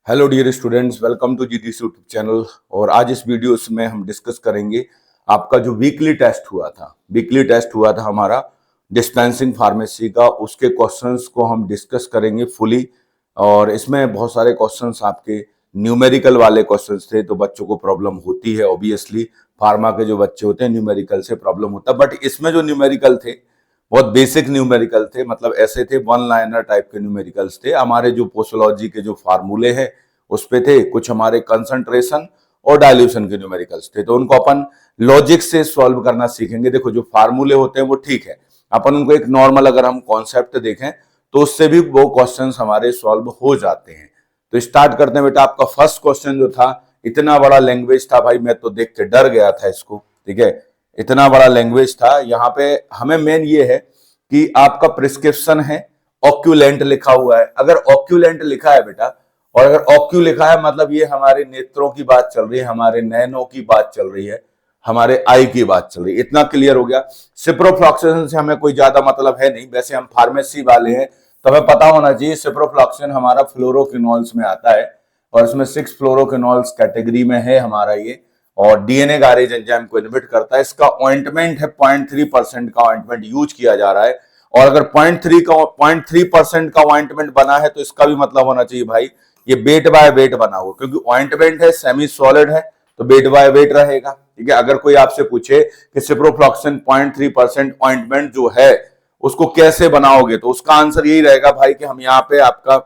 Hello dear students, welcome to GDC YouTube channel. और आज इस वीडियो में हम डिस्कस करेंगे आपका जो वीकली टेस्ट हुआ था हमारा डिस्पेंसिंग फार्मेसी का, उसके क्वेश्चंस को हम डिस्कस करेंगे फुली। और इसमें बहुत सारे क्वेश्चंस आपके न्यूमेरिकल वाले क्वेश्चंस थे, तो बच्चों को प्रॉब्लम होती है। ऑब्वियसली फार्मा के जो बच्चे होते हैं न्यूमेरिकल से प्रॉब्लम होता है, बट इसमें जो न्यूमेरिकल थे बहुत बेसिक न्यूमेरिकल थे, मतलब ऐसे थे वन लाइनर टाइप के न्यूमेरिकल्स थे। हमारे जो पोस्टोलॉजी के जो फार्मूले हैं उस पे थे, कुछ हमारे कंसंट्रेशन और डाइल्यूशन के न्यूमेरिकल्स थे, तो उनको अपन लॉजिक से सॉल्व करना सीखेंगे। देखो जो फार्मूले होते हैं वो ठीक है, अपन उनको एक नॉर्मल अगर हम कॉन्सेप्ट देखें तो उससे भी वो क्वेश्चंस हमारे सॉल्व हो जाते हैं। तो स्टार्ट करते हैं बेटा। आपका फर्स्ट क्वेश्चन जो था, इतना बड़ा लैंग्वेज था भाई, मैं तो देख के डर गया था इसको। ठीक है, इतना बड़ा लैंग्वेज था। यहाँ पे हमें मेन ये है कि आपका प्रिस्क्रिप्शन है, ऑक्यूलेंट लिखा हुआ है। अगर ऑक्यूलेंट लिखा है बेटा, और अगर ऑक्यू लिखा है मतलब ये हमारे नेत्रों की बात चल रही है, हमारे नैनों की बात चल रही है, हमारे आई की बात चल रही है। इतना क्लियर हो गया। सिप्रोफ्लॉक्सेशन से हमें कोई ज्यादा मतलब है नहीं, वैसे हम फार्मेसी वाले हैं तो हमें पता होना चाहिए। सिप्रोफ्लॉक्सेशन हमारा फ्लोरोक्विनोल्स में आता है और इसमें 6 फ्लोरोक्विनोल्स कैटेगरी में है हमारा ये, और डीएनए गारेज एंजाइम को इनहिबिट करता है। इसका ऑइंटमेंट है 0.3% का ऑइंटमेंट यूज किया जा रहा है। और अगर 0.3% का ऑइंटमेंट बना है तो इसका भी मतलब होना चाहिए भाई ये वेट बाय वेट बना हुआ, क्योंकि ऑइंटमेंट है, सेमी सॉलिड है, तो वेट बाय वेट रहेगा। ठीक है, अगर कोई आपसे पूछे कि सिप्रोफ्लॉक्सिन 0.3% ऑइंटमेंट जो है उसको कैसे बनाओगे, तो उसका आंसर यही रहेगा भाई कि हम यहाँ पे आपका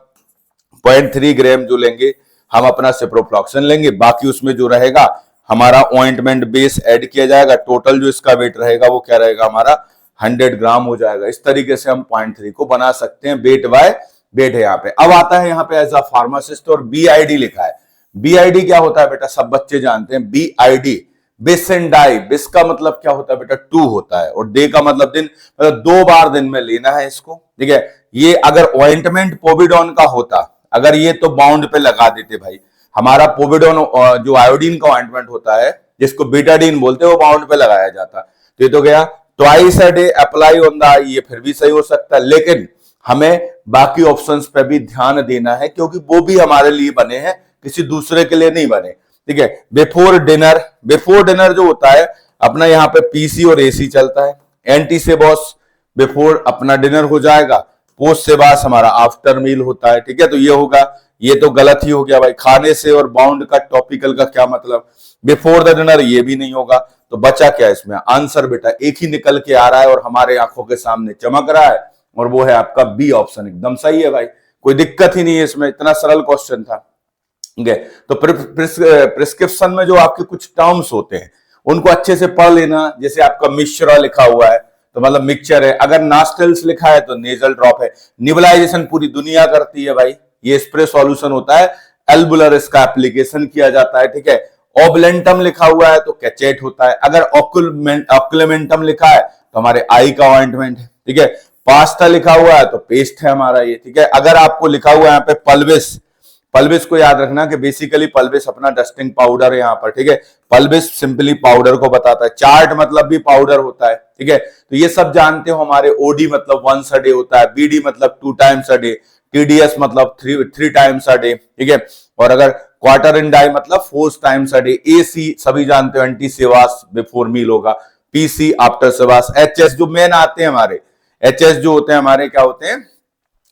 0.3 ग्राम जो लेंगे हम अपना सिप्रोफ्लॉक्सिन लेंगे, बाकी उसमें जो रहेगा हमारा ऑइंटमेंट बेस ऐड किया जाएगा। टोटल जो इसका वेट रहेगा वो क्या रहेगा, हमारा 100 ग्राम हो जाएगा। इस तरीके से हम 0.3 को बना सकते हैं, वेट बाय वेट है यहाँ पे। अब आता है यहाँ पे एज अ फार्मासिस्ट, और बीआईडी लिखा है। बीआईडी क्या होता है बेटा, सब बच्चे जानते हैं। बीआईडी बिस एंड डाई, बिस का मतलब क्या होता है बेटा 2 होता है, और डे का मतलब दिन, मतलब 2 बार दिन में लेना है इसको। ठीक है, ये अगर ऑइंटमेंट पोविडोन का होता, अगर ये तो बाउंड पे लगा देते भाई। हमारा पोविडोन जो आयोडीन का ऑइंटमेंट होता है जिसको बीटाडीन बोलते हैं, वो बाउंड पे लगाया जाता। तो ये तो गया twice a day apply on the eye, ये फिर भी सही हो सकता है, लेकिन हमें बाकी ऑप्शंस पे भी ध्यान देना है क्योंकि वो भी हमारे लिए बने हैं, किसी दूसरे के लिए नहीं बने। ठीक है, बिफोर डिनर जो होता है अपना यहाँ पे पीसी और एसी चलता है। एंटी से बॉस बिफोर अपना डिनर हो जाएगा, पोस्ट से बास हमारा आफ्टर मील होता है। ठीक है, तो ये होगा, ये तो गलत ही हो गया भाई। खाने से और बाउंड का टॉपिकल का क्या मतलब, बिफोर द डिनर ये भी नहीं होगा। तो बचा क्या इसमें आंसर बेटा, एक ही निकल के आ रहा है और हमारे आंखों के सामने चमक रहा है, और वो है आपका बी ऑप्शन। एकदम सही है भाई, कोई दिक्कत ही नहीं है इसमें, इतना सरल क्वेश्चन था। ठीक है, तो प्रिस्क्रिप्शन में जो आपके कुछ टर्म्स होते हैं उनको अच्छे से पढ़ लेना। जैसे आपका मिश्रा लिखा हुआ है तो मतलब मिक्सचर है, अगर नास्टल्स लिखा है तो नेजल ड्रॉप है। निबलाइजेशन पूरी दुनिया करती है भाई, ये स्प्रे सॉल्यूशन होता है, एल्बुलर इसका एप्लीकेशन किया जाता है। ठीक है, ओबलेंटम लिखा हुआ है तो कैचेट होता है। अगर ऑक्यूमेंटम लिखा है तो हमारे आई का ऑइंटमेंट है। ठीक है, पास्ता लिखा हुआ है तो पेस्ट है हमारा ये। ठीक है, अगर आपको लिखा हुआ है यहाँ पे पल्विस, पल्विस को याद रखना कि बेसिकली पल्विस अपना डस्टिंग पाउडर है यहाँ पर। ठीक है, पल्विस सिंपली पाउडर को बताता है। चार्ट मतलब भी पाउडर होता है। ठीक है, तो ये सब जानते हो। हमारे ओडी मतलब वंस अ डे होता है, बीडी मतलब 2 टाइम्स अ डे, टीडीएस मतलब 3 टाइम्स अ डे। ठीक है, और अगर क्वार्टर इन डाई मतलब 4 टाइम्स अ डे। एसी सभी जानते हो, एंटी सेवास बिफोर मील होगा, पीसी आफ्टर सेवास। एचएस जो मेन आते हैं हमारे, एचएस जो होते हैं हमारे क्या होते हैं,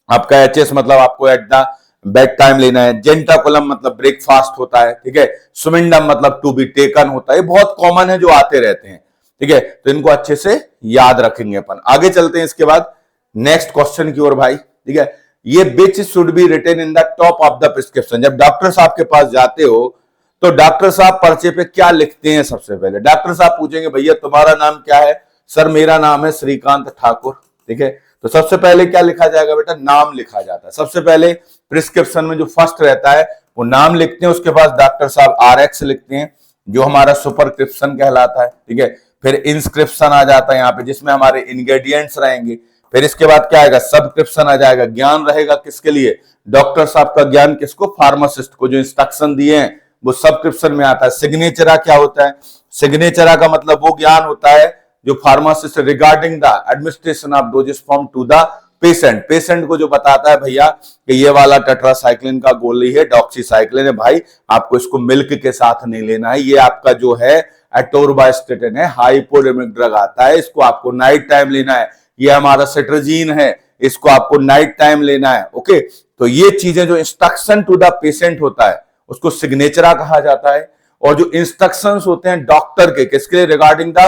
आपका एचएस मतलब आपको एट द बेड टाइम लेना है। जेंटाकुलम मतलब ब्रेकफास्ट होता है। ठीक है, सुमिंडम मतलब टू बी टेकन होता है। बहुत कॉमन है जो आते रहते हैं। ठीक है, तो इनको अच्छे से याद रखेंगे अपन। आगे चलते हैं इसके बाद नेक्स्ट क्वेश्चन की ओर भाई। ठीक है, ये which should be written in the top of the prescription. जब डॉक्टर साहब के पास जाते हो तो डॉक्टर साहब पर्चे पे क्या लिखते हैं? सबसे पहले डॉक्टर साहब पूछेंगे भैया तुम्हारा नाम क्या है? सर मेरा नाम है श्रीकांत ठाकुर। ठीक है, तो सबसे पहले क्या लिखा जाएगा बेटा? नाम लिखा जाता है। सबसे पहले प्रिस्क्रिप्शन में जो फर्स्ट रहता है वो नाम लिखते हैं, उसके बाद डॉक्टर साहब आरएक्स लिखते हैं जो हमारा सुपरस्क्रिप्शन कहलाता है। ठीक है, फिर इंस्क्रिप्शन आ जाता है यहाँ पे जिसमें हमारे इंग्रेडिएंट्स रहेंगे। फिर इसके बाद क्या आएगा? सबस्क्रिप्शन आ जाएगा, ज्ञान रहेगा किसके लिए? डॉक्टर साहब का ज्ञान किसको? फार्मासिस्ट को। जो इंस्ट्रक्शन दिए हैं वो सबस्क्रिप्शन में आता है। सिग्नेचरा क्या होता है? सिग्नेचरा का मतलब वो ज्ञान होता है जो pharmacist regarding the administration of doses form to the patient को जो बताता है भैया कि ये वाला टेट्रासाइक्लिन का गोली है, डॉक्सीसाइक्लिन है, भाई आपको इसको मिल्क के साथ नहीं लेना है, ये आपका जो है एटोरबास्टेटिन है, हाइपोडेमिक ड्रग आता है, इसको आपको नाइट टाइम लेना है, ये हमारा सिट्रजीन है, इसको आपको नाइट टाइम लेना है। ओके, तो ये चीजें जो इंस्ट्रक्शन टू द पेशेंट होता है उसको सिग्नेचरा कहा जाता है, और जो इंस्ट्रक्शंस होते हैं डॉक्टर के किसके लिए, regarding the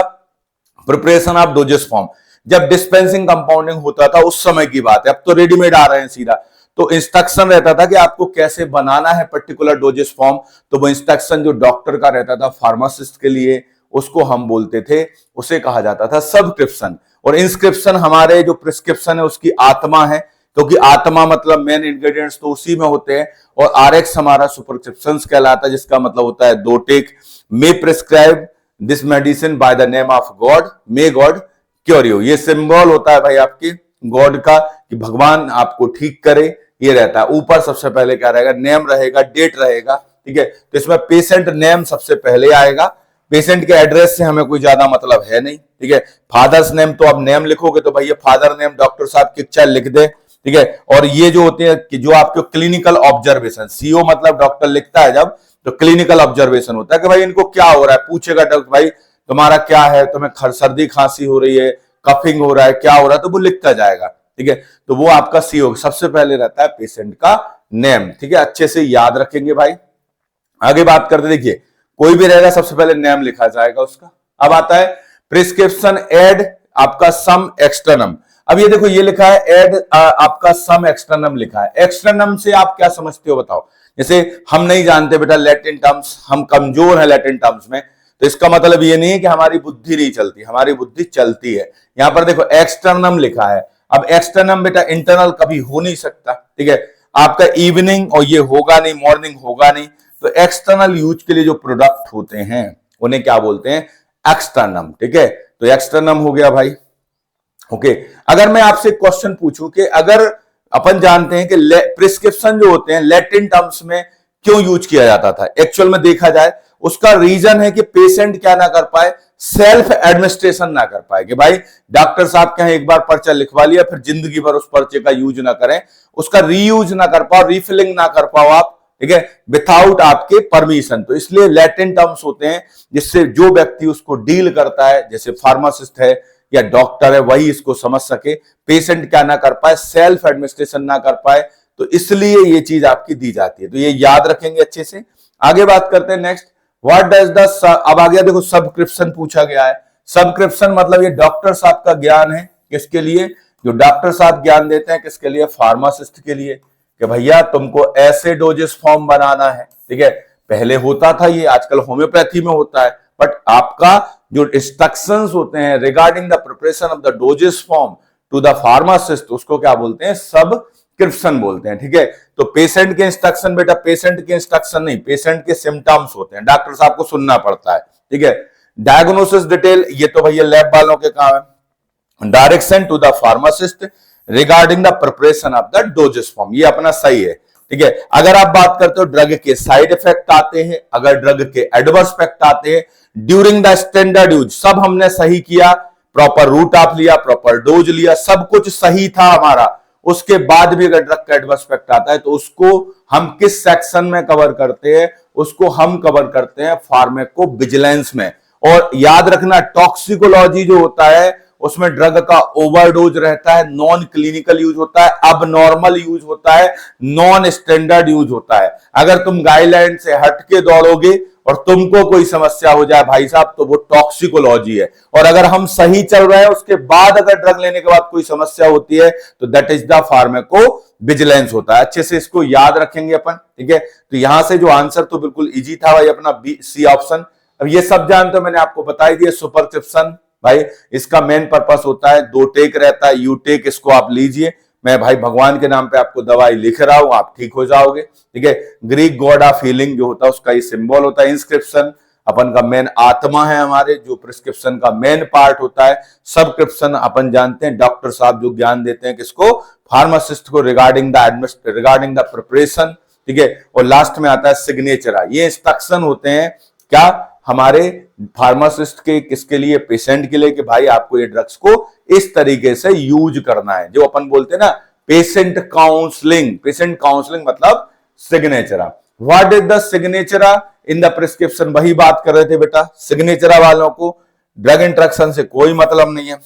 preparation of doses form, जब डिस्पेंसिंग कंपाउंडिंग होता था उस समय की बात है, अब तो रेडीमेड आ रहे हैं सीधा, तो इंस्ट्रक्शन रहता था कि आपको कैसे बनाना है पर्टिकुलर डोजेस फॉर्म, तो वो इंस्ट्रक्शन जो डॉक्टर का रहता था फार्मासिस्ट के लिए उसको हम बोलते थे, उसे कहा जाता था सब्सक्रिप्शन। और इंस्क्रिप्शन हमारे जो प्रिस्क्रिप्शन है उसकी आत्मा है, क्योंकि आत्मा मतलब मेन इंग्रेडिएंट्स तो उसी में होते हैं, और आरएक्स हमारा सुपरस्क्रिप्शंस कहलाता है, जिसका मतलब होता है to take, may prescribe this medicine by the name of God, may God cure you, ये सिंबल होता है भाई आपकी गॉड का कि भगवान आपको ठीक करे, ये रहता है। ऊपर सबसे पहले क्या रहेगा, नेम रहेगा, डेट रहेगा, ठीक है, तो इसमें पेशेंट नेम सबसे पहले आएगा, पेशेंट के एड्रेस से हमें कोई ज्यादा मतलब है नहीं, ठीक है। फादर्स नेम तो अब नेम लिखोगे तो भैया फादर नेम डॉक्टर साहब किच्चा लिख दे, ठीक है। और ये जो होते हैं कि जो आपके क्लिनिकल ऑब्जर्वेशन, सीओ मतलब डॉक्टर लिखता है जब, तो क्लिनिकल ऑब्जर्वेशन होता है कि भाई इनको क्या हो रहा है, पूछेगा डॉक्टर भाई तुम्हारा क्या है, तुम्हें सर्दी खांसी हो रही है, कफिंग हो रहा है, क्या हो रहा है, तो वो लिखता जाएगा, ठीक है। तो वो आपका सीओ सबसे पहले रहता है पेशेंट का नेम, ठीक है, अच्छे से याद रखेंगे भाई। आगे बात करते, देखिए कोई भी रहेगा सबसे पहले नेम लिखा जाएगा उसका। अब आता है प्रिस्क्रिप्शन एड आपका सम एक्सटर्नम। अब ये देखो ये लिखा है एड आपका सम एक्सटर्नम लिखा है, एक्सटर्नम से आप क्या समझते हो बताओ। जैसे हम नहीं जानते बेटा लैटिन टर्म्स, हम कमजोर है लैटिन टर्म्स में, तो इसका मतलब ये नहीं है कि हमारी बुद्धि नहीं चलती, हमारी बुद्धि चलती है। यहां पर देखो एक्सटर्नम लिखा है, अब एक्सटर्नम बेटा इंटरनल कभी हो नहीं सकता, ठीक है, आपका इवनिंग और ये होगा नहीं, मॉर्निंग होगा नहीं, तो एक्सटर्नल यूज के लिए जो प्रोडक्ट होते हैं उन्हें क्या बोलते हैं, एक्सटर्नम, ठीक है। तो एक्सटर्नम हो गया भाई। ओके, अगर मैं आपसे क्वेश्चन पूछूं कि अगर अपन जानते हैं कि प्रिस्क्रिप्शन जो होते हैं लैटिन टर्म्स में क्यों यूज किया जाता था, एक्चुअल में देखा जाए उसका रीजन है कि पेशेंट क्या ना कर पाए, सेल्फ एडमिनिस्ट्रेशन ना कर पाए, कि भाई डॉक्टर साहब के यहाँ एक बार पर्चा लिखवा लिया फिर जिंदगी भर उस पर्चे का यूज ना करें, उसका रीयूज ना कर पाओ, रिफिलिंग ना कर पाओ आप, ठीक है, विथआउट आपके परमिशन। तो इसलिए लैटिन टर्म्स होते हैं जिससे जो व्यक्ति उसको डील करता है, जैसे फार्मासिस्ट है या डॉक्टर है, वही इसको समझ सके, पेशेंट क्या ना कर पाए, सेल्फ एडमिनिस्ट्रेशन ना कर पाए, तो इसलिए ये चीज आपकी दी जाती है। तो ये याद रखेंगे अच्छे से। आगे बात करते हैं नेक्स्ट, व्हाट डज द, अब आ गया देखो सब्सक्रिप्शन पूछा गया है। सब्सक्रिप्शन मतलब ये डॉक्टर साहब का ज्ञान है, किसके लिए, जो डॉक्टर साहब ज्ञान देते हैं किसके लिए, फार्मासिस्ट के लिए, कि भैया तुमको ऐसे डोजेस फॉर्म बनाना है, ठीक है। पहले होता था ये, आजकल होम्योपैथी में होता है, बट आपका जो इंस्ट्रक्शंस होते हैं regarding the preparation of the doses form to the pharmacist, उसको क्या बोलते हैं, सब्सक्रिप्शन बोलते हैं, ठीक है। तो पेशेंट के इंस्ट्रक्शन बेटा पेशेंट के इंस्ट्रक्शन नहीं, पेशेंट के सिम्टम्स होते हैं, डॉक्टर साहब को सुनना पड़ता है, ठीक है। डायग्नोसिस डिटेल ये तो भैया लैब वालों के काम है। Direction to the pharmacist regarding the preparation of the doses form, ये अपना सही है, ठीक है। अगर आप बात करते हो ड्रग के साइड इफेक्ट आते हैं, अगर ड्रग के एडवर्स इफेक्ट आते हैं ड्यूरिंग द स्टैंडर्ड यूज, सब हमने सही किया, प्रॉपर रूट ऑफ लिया, प्रॉपर डोज लिया, सब कुछ सही था हमारा, उसके बाद भी अगर ड्रग का एडवर्स इफेक्ट आता है तो उसको हम किस सेक्शन में कवर करते हैं, उसको हम कवर करते हैं फार्माकोविजिलेंस में। और याद रखना टॉक्सिकोलॉजी जो होता है उसमें ड्रग का ओवरडोज रहता है, नॉन क्लिनिकल यूज होता है, अब नॉर्मल यूज होता है, नॉन स्टैंडर्ड यूज होता है। अगर तुम गाइडलाइन से हटके दौड़ोगे और तुमको कोई समस्या हो जाए भाई साहब, तो वो टॉक्सिकोलॉजी है। और अगर हम सही चल रहे हैं उसके बाद अगर ड्रग लेने के बाद कोई समस्या होती है तो दैट इज द फार्माकोविजिलेंस होता है। अच्छे से इसको याद रखेंगे अपन, ठीक है। तो यहां से जो आंसर तो बिल्कुल इजी था भाई अपना बी सी ऑप्शन। अब ये सब जानते हो, मैंने आपको बता ही दिया सुपरस्क्रिप्शन भाई इसका मेन पर्पस होता है, दो टेक रहता है, यू टेक, इसको आप लीजिए, मैं भाई भगवान के नाम पे आपको दवाई लिख रहा हूं, आप ठीक हो जाओगे, ठीक है। ग्रीक गॉड ऑफ हीलिंग जो होता है उसका ये सिंबल होता है। इंस्क्रिप्शन अपन का मेन आत्मा है हमारे, जो प्रिस्क्रिप्शन का मेन पार्ट होता है। सब्सक्रिप्शन अपन जानते हैं डॉक्टर साहब जो ज्ञान देते हैं किसको, फार्मासिस्ट को, रिगार्डिंग द प्रिपरेशन, ठीक है। और लास्ट में आता है सिग्नेचर, ये इंस्ट्रक्शन होते हैं क्या हमारे फार्मासिस्ट के, किसके लिए, पेशेंट के लिए, कि भाई आपको ये ड्रग्स को इस तरीके से यूज करना है। जो अपन बोलते हैं ना पेशेंट काउंसलिंग मतलब सिग्नेचरा। What is the सिग्नेचरा in the prescription, वही बात कर रहे थे बेटा। सिग्नेचरा वालों को ड्रग इंस्ट्रक्शन से कोई मतलब नहीं है।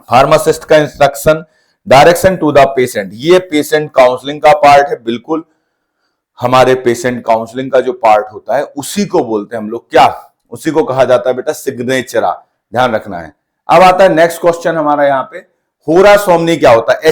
फार्मासिस्ट का instruction direction to the patient, ये पेशेंट काउंसलिंग का पार्ट है। बिल्कुल हमारे पेशेंट काउंसलिंग का जो पार्ट होता है उसी को बोलते हैं हम लोग क्या, उसी को कहा जाता है बेटा सिग्नेचरा, ध्यान रखना है। अब आता है नेक्स्ट क्वेश्चन हमारा यहाँ पे, होरा सोमनी क्या होता है?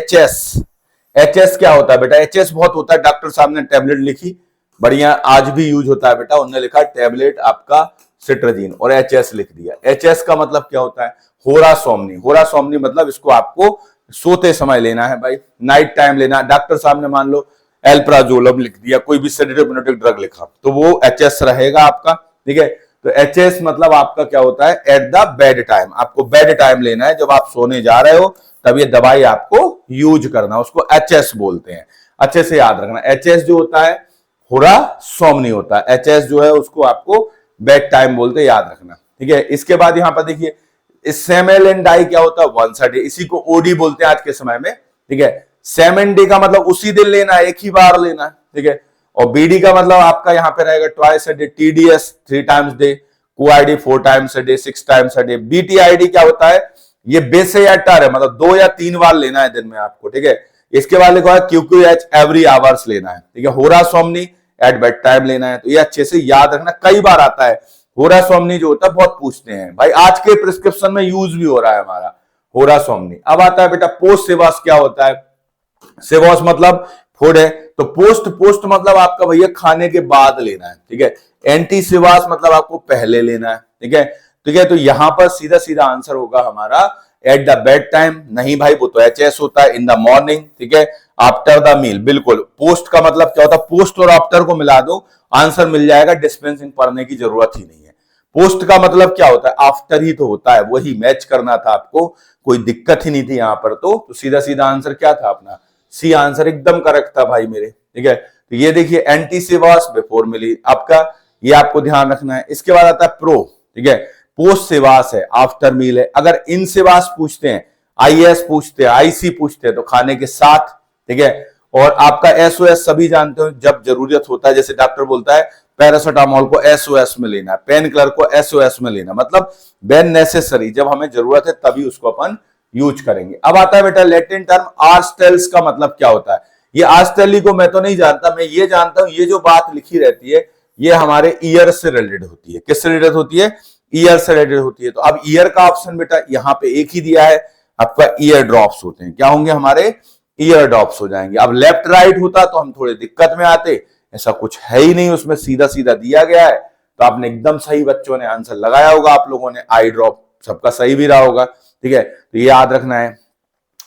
एचएस क्या होता है बेटा? एचएस बहुत होता है, डॉक्टर साहब ने टैबलेट लिखी, बढ़िया, आज भी यूज होता है बेटा। उन्होंने लिखा टैबलेट आपका सिट्राजीन और एचएस लिख दिया। एचएस का मतलब क्या होता है? होरा सोमनी मतलब इसको आपको सोते समय लेना है भाई, नाइट टाइम लेना है। डॉक्टर साहब ने मान लो एल्प्राजोलम लिख दिया, कोई भी सेडेटिव ड्रग लिखा, तो वो एचएस रहेगा आपका, ठीक है। तो एचएस मतलब आपका क्या होता है? एट द बेड टाइम, आपको बेड टाइम लेना है, जब आप सोने जा रहे हो तब ये दवाई आपको यूज करना, उसको एचएस बोलते हैं। अच्छे से याद रखना, एचएस जो होता है होरा सोमनी होता है, एचएस जो है उसको आपको बेड टाइम बोलते हैं, याद रखना, ठीक है। इसके बाद यहां पर देखिए सेमेल एंड डाई क्या होता है? वंस अ डे, इसी को ओडी बोलते हैं आज के समय में, ठीक है। सेमेन डे का मतलब उसी दिन लेना है, एक ही बार लेना है, ठीक है। और बीडी का मतलब आपका यहां पे रहेगा twice a day, TDS 3 times day, QID 4 times a day, 6 times a day. BTID क्या होता है? ये बेसेटर है, मतलब 2 या 3 बार लेना है दिन में आपको, ठीक है। इसके बाद लिखा है क्यूक्यूएच एवरी आवर्स लेना है, ठीक है। होरा सोमनी एट बेड टाइम लेना है, तो ये अच्छे से याद रखना, कई बार आता है होरा सोमनी जो होता है, बहुत पूछते हैं भाई, आज के प्रिस्क्रिप्शन में यूज भी हो रहा है हमारा होरा सोमनी। अब आता है बेटा पोस्ट सेवास क्या होता है? सेवास मतलब फूड है, तो पोस्ट मतलब आपका भैया खाने के बाद लेना है, ठीक है। एंटी सेवास मतलब आपको पहले लेना है, ठीक है। ठीक है, तो यहां पर सीधा सीधा आंसर होगा हमारा एट द बेड टाइम, नहीं भाई वो तो एचएस होता है, इन द मॉर्निंग, ठीक है, आफ्टर द मील। बिल्कुल, पोस्ट का मतलब क्या होता है? पोस्ट और आफ्टर को मिला दो, आंसर मिल जाएगा, डिस्पेंसिंग पढ़ने की जरूरत ही नहीं है। पोस्ट का मतलब क्या होता है? आफ्टर ही तो होता है, वही मैच करना था आपको, कोई दिक्कत ही नहीं थी यहां पर। तो सीधा सीधा आंसर क्या था अपना? सी आंसर एकदम करेक्ट था भाई मेरे, ठीक है। तो ये देखिए एंटी सेवास बिफोर मिली आपका, ये आपको ध्यान रखना है। इसके बाद आता है प्रो, ठीक है, पोस्ट सेवास है, आफ्टर मील है। अगर इन सेवास पूछते हैं, आईएस पूछते हैं, आईसी पूछते हैं, तो खाने के साथ, ठीक है। और आपका एसओएस सभी जानते हो, जब जरूरत होता है, जैसे डॉक्टर बोलता है पैरासिटामोल को एसओएस में लेना है, पेन किलर को एसओएस में लेना, मतलब वेन नेसेसरी, जब हमें जरूरत है तभी उसको अपन यूज करेंगे। अब आता है बेटा लैटिन टर्म आर्स्टेल्स का मतलब क्या होता है? ये आर्स्टेली को मैं तो नहीं जानता, मैं ये जानता हूं ये जो बात लिखी रहती है ये हमारे ईयर से रिलेटेड होती है। किससे रिलेटेड होती है? ईयर से रिलेटेड होती है। तो अब ईयर का ऑप्शन बेटा यहां पे एक ही दिया है, आपका ईयर ड्रॉप्स होते हैं, क्या होंगे हमारे? ईयर ड्रॉप्स हो जाएंगे। अब लेफ्ट राइट होता तो हम थोड़े दिक्कत में आते, ऐसा कुछ है ही नहीं, उसमें सीधा सीधा दिया गया है, तो आपने एकदम सही बच्चों ने आंसर लगाया होगा, आप लोगों ने आई ड्रॉप, सबका सही भी रहा होगा, ठीक है। तो ये याद रखना है।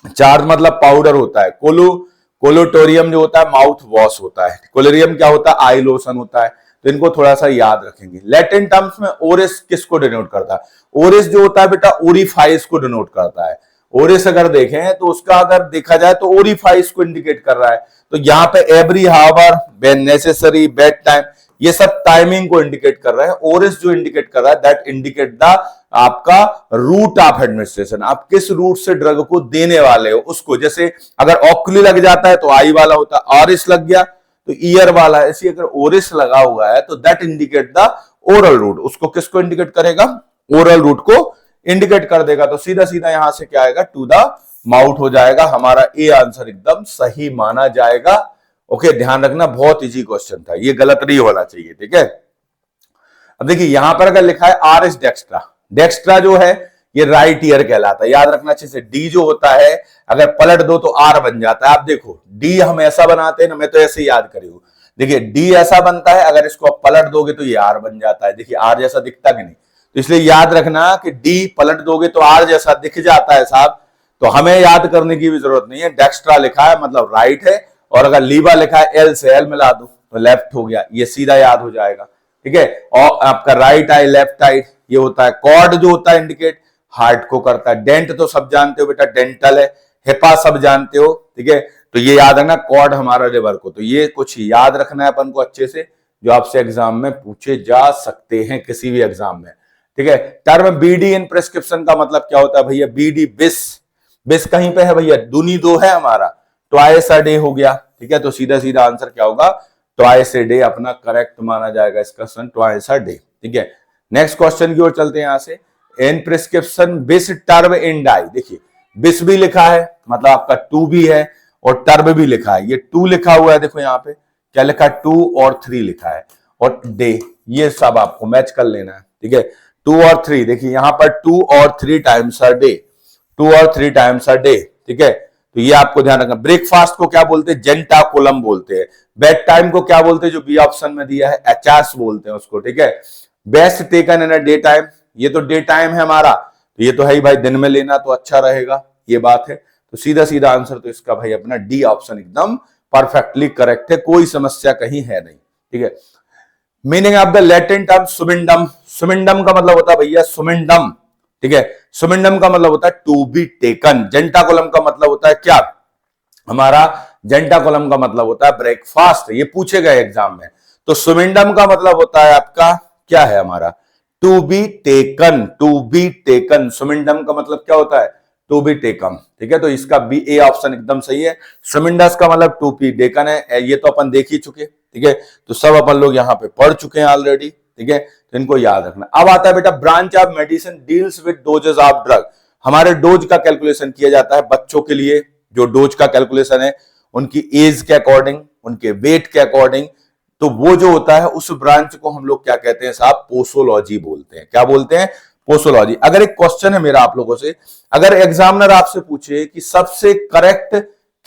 चार्ज मतलब पाउडर होता है, कोलोटोरियम जो होता है माउथ वॉश होता है, कोलोरियम क्या होता है? आई लोशन होता है। तो इनको थोड़ा सा याद रखेंगे। लैटिन टर्म्स में ओरिस किसको डिनोट करता है? ओरिस जो होता है बेटा ओरिफाइस को डिनोट करता है। ओरिस अगर देखें तो उसका अगर देखा जाए तो ओरिफाइस को इंडिकेट कर रहा है। तो यहाँ पे every hour, when necessary, bedtime, ये सब टाइमिंग को इंडिकेट कर रहा है। ओरिस जो इंडिकेट कर रहा है दैट इंडिकेट द आपका रूट ऑफ एडमिनिस्ट्रेशन, आप किस रूट से ड्रग को देने वाले हो उसको। जैसे अगर ऑक्यूली लग जाता है तो आई वाला होता है, ऑरिस लग गया तो ईयर वाला है। ऐसी अगर ओरिस लगा हुआ है तो that indicate the oral route, उसको किसको इंडिकेट करेगा? ओरल रूट को इंडिकेट कर देगा। तो सीधा सीधा यहां से क्या आएगा? टू द माउथ हो जाएगा, हमारा ए आंसर एकदम सही माना जाएगा। ओके, ध्यान रखना, बहुत इजी क्वेश्चन था, ये गलत नहीं होना चाहिए, ठीक है। अब देखिए यहां पर अगर लिखा है आर एस डेक्स्ट्रा, डेक्स्ट्रा जो है ये राइट ईयर कहलाता है, याद रखना अच्छे से। डी जो होता है अगर पलट दो तो आर बन जाता है। आप देखो डी हम ऐसा बनाते हैं ना, मैं तो ऐसे ही याद करी हूं, देखिए डी ऐसा बनता है, अगर इसको आप पलट दोगे तो ये आर बन जाता है। देखिए आर जैसा दिखता कि नहीं? तो इसलिए याद रखना कि डी पलट दोगे तो आर जैसा दिख जाता है साहब, तो हमें याद करने की भी जरूरत नहीं है। डेक्स्ट्रा लिखा है मतलब राइट है, और अगर लीवा लिखा है एल से एल मिला दो तो लेफ्ट हो गया, ये सीधा याद हो जाएगा, ठीक है। और आपका राइट आई लेफ्ट आई ये होता है। कॉर्ड जो होता है इंडिकेट हार्ट को करता है। डेंट तो सब जानते हो बेटा, डेंटल है। हेपा सब जानते हो, ठीक है। तो ये याद रखना, कॉर्ड हमारा लिवर को। तो ये कुछ याद रखना है अपन को अच्छे से, जो आपसे एग्जाम में पूछे जा सकते हैं किसी भी एग्जाम में, ठीक है। टर्म बीडी इन प्रेस्क्रिप्शन का मतलब क्या होता है भैया? बीडी बिस बिस कहीं पे है भैया, दूनी दो है हमारा, ट्वाइस अ डे हो गया, ठीक है। तो सीधा सीधा आंसर क्या होगा, ट्वाइस ए डे अपना करेक्ट माना जाएगा इसका सन, ट्वाइस अ डे, ठीक है। नेक्स्ट क्वेश्चन की ओर चलते हैं यहां से। इन प्रिस्क्रिप्शन बिस टर्ब इन डाई, देखिए बिस भी लिखा है, मतलब आपका टू भी है, और टर्ब भी लिखा है। ये टू लिखा हुआ है, देखो यहाँ पे क्या लिखा है, 2 और 3 लिखा है, और डे, ये सब आपको मैच कर लेना है, ठीक है। 2 और 3, देखिए यहां पर 2 और 3 टाइम्स अ डे, 2 और 3 टाइम्स अ डे, ठीक है। तो ये आपको ध्यान रखना। ब्रेकफास्ट को क्या बोलते हैं, जेंटाकुलम बोलते हैं। बेड टाइम को क्या बोलते हैं, जो बी ऑप्शन में दिया है, एचास बोलते हैं उसको, ठीक है। Best taken in a day time, ये तो डे टाइम है हमारा, तो ये तो है ही भाई, दिन में लेना तो अच्छा रहेगा, ये बात है। तो सीधा सीधा आंसर तो इसका भाई अपना डी ऑप्शन एकदम परफेक्टली करेक्ट है, कोई समस्या कहीं है नहीं, ठीक है। Meaning of the Latin term sumendum, sumendum का मतलब होता है भैया सुमिंडम, ठीक है। सुमिंडम का मतलब होता है टू बी टेकन। जेंटाकुलम का मतलब होता है क्या हमारा, जेंटाकुलम का मतलब होता है ब्रेकफास्ट, ये पूछे गए एग्जाम में। तो सुमिंडम का मतलब होता है आपका क्या है हमारा, to be taken, to be taken. Sumendum का मतलब क्या होता है, टू बी टेकन, ठीक है। तो इसका बी ए ऑप्शन एकदम सही है। सुमिंडस का मतलब टू बी टेकन है, ये तो अपन देख ही चुके, ठीक है। तो सब अपन लोग यहाँ पे पढ़ चुके हैं ऑलरेडी, ठीक है। तो इनको याद रखना। अब आता है बेटा, branch of medicine deals with doses of drug. हमारे डोज का कैलकुलेशन किया जाता है बच्चों के लिए, जो डोज का कैलकुलेशन है उनकी एज के अकॉर्डिंग, उनके वेट के अकॉर्डिंग। तो वो जो होता है उस ब्रांच को हम लोग क्या कहते हैं साहब, पोसोलॉजी बोलते हैं। क्या बोलते हैं, पोसोलॉजी। अगर एक क्वेश्चन है मेरा आप लोगों से, अगर एग्जामिनर आपसे पूछे कि सबसे करेक्ट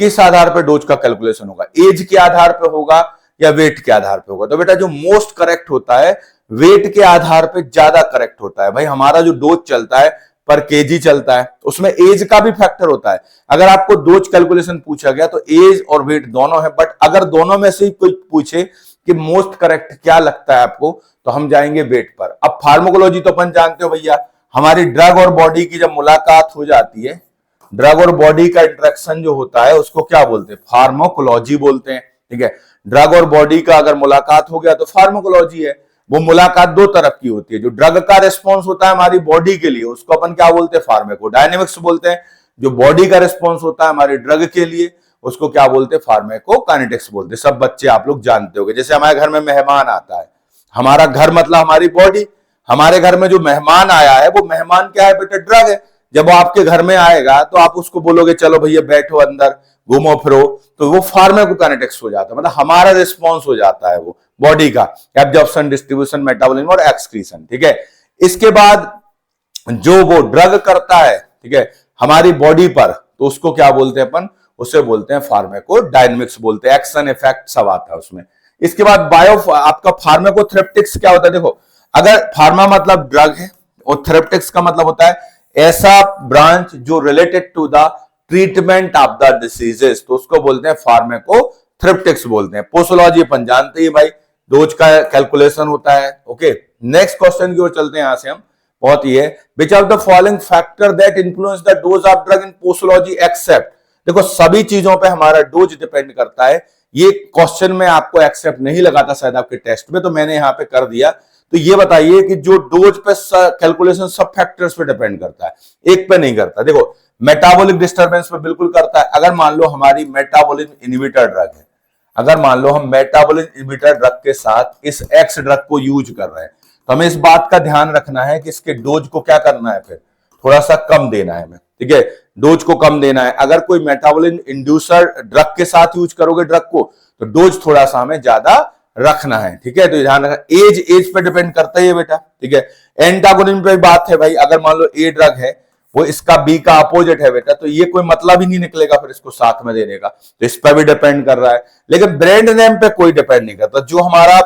किस आधार पर डोज का कैलकुलेशन होगा, एज के आधार पर होगा या वेट के आधार पर होगा, तो बेटा जो मोस्ट करेक्ट होता है वेट के आधार पर ज्यादा करेक्ट होता है। भाई हमारा जो डोज चलता है पर केजी चलता है, उसमें एज का भी फैक्टर होता है। अगर आपको डोज कैलकुलेशन पूछा गया तो एज और वेट दोनों है, बट अगर दोनों में से ही कोई पूछे कि मोस्ट करेक्ट क्या लगता है आपको, तो हम जाएंगे वेट पर। अब फार्माकोलॉजी तो अपन जानते हो भैया, हमारी ड्रग और बॉडी की जब मुलाकात हो जाती है, ड्रग और बॉडी का इंटरेक्शन जो होता है उसको क्या बोलते हैं, फार्माकोलॉजी बोलते हैं, ठीक है। ड्रग और बॉडी का अगर मुलाकात हो गया तो फार्माकोलॉजी है। वो मुलाकात दो तरफ की होती है, जो ड्रग का रिस्पॉन्स होता है हमारी बॉडी के लिए उसको अपन क्या बोलते हैं, फार्माकोडायनेमिक्स बोलते हैं। जो बॉडी का रिस्पॉन्स होता है हमारी ड्रग के लिए उसको क्या बोलते हैं, फार्माकोकाइनेटिक्स बोलते हैं। सब बच्चे आप लोग जानते होंगे। जैसे हमारे घर में मेहमान आता है, हमारा घर मतलब हमारी बॉडी, हमारे घर में जो मेहमान आया है वो मेहमान क्या है बेटा, ड्रग है। जब वो आपके घर में आएगा तो आप उसको बोलोगे चलो भैया बैठो अंदर घूमो फिरो, तो वो फार्माकोकाइनेटिक्स हो जाता है, मतलब हमारा रिस्पॉन्स हो जाता है वो बॉडी का, एब्जॉर्प्शन, डिस्ट्रीब्यूशन, मेटाबॉलिज्म और एक्सक्रीशन, ठीक है। इसके बाद जो वो ड्रग करता है, ठीक है, हमारी बॉडी पर, तो उसको क्या बोलते हैं अपन, उसे बोलते हैं फार्माकोडायनेमिक्स बोलते हैं। एक्शन इफेक्ट सब आता है उसमें। इसके बाद बायो आपका फार्माकोथेरेप्टिक्स क्या होता है, देखो अगर फार्मा मतलब ड्रग है और थेरेप्टिक्स का मतलब होता है ऐसा ब्रांच जो related to the treatment of the diseases, तो उसको बोलते हैं फार्माकोथेरेप्टिक्स बोलते हैं। पोसोलॉजी अपन जानते हैं भाई, डोज का कैलकुलेशन होता है, ओके। नेक्स्ट क्वेश्चन की ओर चलते हैं यहां से हम, बहुत ही है, which of the following factor that influence the dose of drug in posology except. देखो सभी चीजों पे हमारा डोज डिपेंड करता है। ये क्वेश्चन में आपको एक्सेप्ट नहीं लगा था शायद आपके टेस्ट में, तो मैंने यहां पे कर दिया। तो ये बताइए कि जो डोज पे कैलकुलेशन सब फैक्टर्स पे डिपेंड करता है, एक पे नहीं करता। देखो मेटाबॉलिक डिस्टर्बेंस पे बिल्कुल करता है। अगर मान लो हमारी मेटाबॉलिज्म इनहिबिटर ड्रग है, अगर मान लो हम मेटाबॉलिज्म इनहिबिटर ड्रग के साथ इस एक्स ड्रग को यूज कर रहे हैं, तो हमें इस बात का ध्यान रखना है कि इसके डोज को क्या करना है, फिर थोड़ा सा कम देना है हमें, ठीक है, डोज को कम देना है। अगर कोई मेटाबॉलिज्म इंड्यूसर ड्रग के साथ यूज करोगे ड्रग को, तो डोज थोड़ा सा हमें ज्यादा रखना है, ठीक है। तो ध्यान रखना, एज पे डिपेंड करता है बेटा, ठीक है। एंटागोनिज्म पे बात है भाई, अगर मान लो ए ड्रग है वो इसका बी का अपोजिट है बेटा, तो ये कोई मतलब ही नहीं निकलेगा फिर इसको साथ में देने का, तो इस पर भी डिपेंड कर रहा है। लेकिन ब्रांड नेम पे कोई डिपेंड नहीं करता, जो हमारा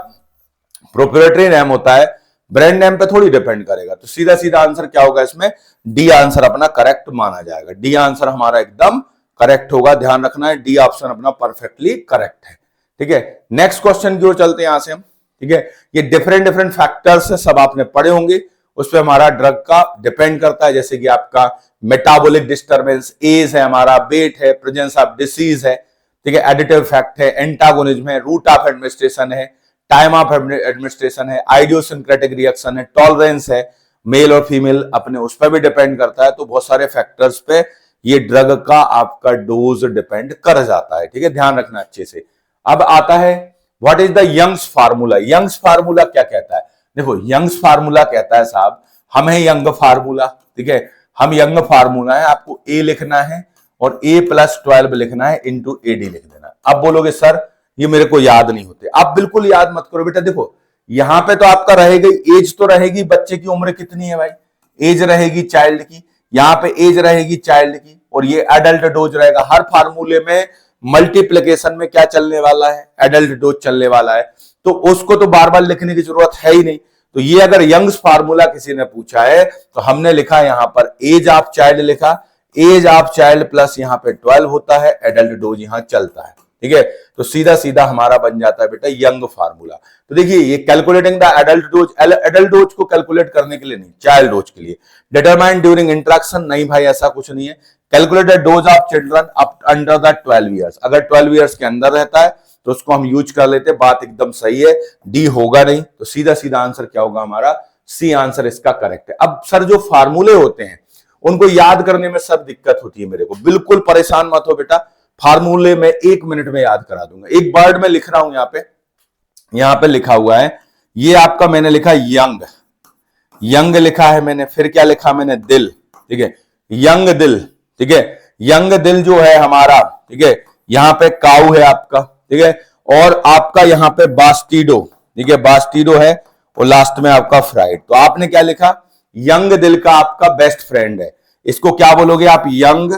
प्रोप्राइटरी नेम होता है ब्रांड नेम पे थोड़ी डिपेंड करेगा। तो सीधा सीधा आंसर क्या होगा इसमें, डी आंसर अपना करेक्ट माना जाएगा। डी आंसर हमारा एकदम करेक्ट होगा, ध्यान रखना है, डी ऑप्शन अपना परफेक्टली करेक्ट है, ठीक है। नेक्स्ट क्वेश्चन की ओर चलते हैं यहां से हम, ठीक है। ये डिफरेंट डिफरेंट फैक्टर्स है, सब आपने पढ़े होंगे, उस पर हमारा ड्रग का डिपेंड करता है। जैसे कि आपका मेटाबॉलिक डिस्टर्बेंस, एज है हमारा, वेट है, प्रेजेंस ऑफ डिसीज है, ठीक है, एडिटिव फैक्ट है, एंटागोनिज्म है, रूट ऑफ एडमिनिस्ट्रेशन है, टाइम ऑफ एडमिनिस्ट्रेशन है, आइडियोसिंक्रेटिक रिएक्शन है, टॉलरेंस है, मेल और फीमेल, अपने उस पर भी डिपेंड करता है। तो बहुत सारे फैक्टर्स पे ये ड्रग का आपका डोज डिपेंड कर जाता है। ठीक है, ध्यान रखना अच्छे से। अब आता है what is the Young's formula. Young's formula क्या कहता है? देखो यंग्स फार्मूला कहता है साहब, हम है यंग फार्मूला। ठीक है, हम यंग फार्मूला है, आपको ए लिखना है और a प्लस 12 लिखना है इंटू AD लिख देना। अब बोलोगे सर ये मेरे को याद नहीं होते। आप बिल्कुल याद मत करो बेटा, देखो यहां पे तो आपका रहेगा, एज तो रहेगी, बच्चे की उम्र कितनी है भाई, एज रहेगी चाइल्ड की, यहाँ पे एज रहेगी चाइल्ड की, और ये एडल्ट डोज रहेगा। हर फार्मूले में मल्टीप्लिकेशन में क्या चलने वाला है, एडल्ट डोज चलने वाला है, तो उसको तो बार बार लिखने की जरूरत है ही नहीं। तो ये अगर यंग्स फार्मूला किसी ने पूछा है तो हमने लिखा यहां पर एज ऑफ चाइल्ड लिखा, एज ऑफ चाइल्ड प्लस यहाँ पे 12 होता है, एडल्ट डोज यहां चलता है। ठीक है, तो सीधा सीधा हमारा बन जाता है बेटा यंग फार्मूला। तो देखिए ये calculating the adult dose, adult dose को कैलकुलेट करने के लिए नहीं, चाइल्ड डोज के लिए। डिटरमाइन ड्यूरिंग इंट्रैक्शन, नहीं भाई ऐसा कुछ नहीं है। Calculate the dose of children up under the 12 years, अगर 12 ईयर्स के अंदर रहता है तो उसको हम यूज कर लेते, बात एकदम सही है। डी होगा नहीं, तो सीधा सीधा आंसर क्या होगा हमारा, सी आंसर इसका करेक्ट है। अब सर जो फार्मूले होते हैं उनको याद करने में सब दिक्कत होती है मेरे को, बिल्कुल परेशान मत हो बेटा, फार्मूले में 1 मिनट में याद करा दूंगा। एक वर्ड में लिख रहा हूं यहां पे लिखा हुआ है, ये आपका मैंने लिखा यंग, यंग लिखा है मैंने, फिर क्या लिखा मैंने, दिल। ठीक है, यंग दिल। ठीक है, यंग दिल जो है हमारा, ठीक है, यहां पे काऊ है आपका, ठीक है, और आपका यहां पे बास्टिडो, ठीक है, बास्टिडो है, और लास्ट में आपका फ्राइड। तो आपने क्या लिखा, यंग दिल का आपका बेस्ट फ्रेंड है, इसको क्या बोलोगे आप, यंग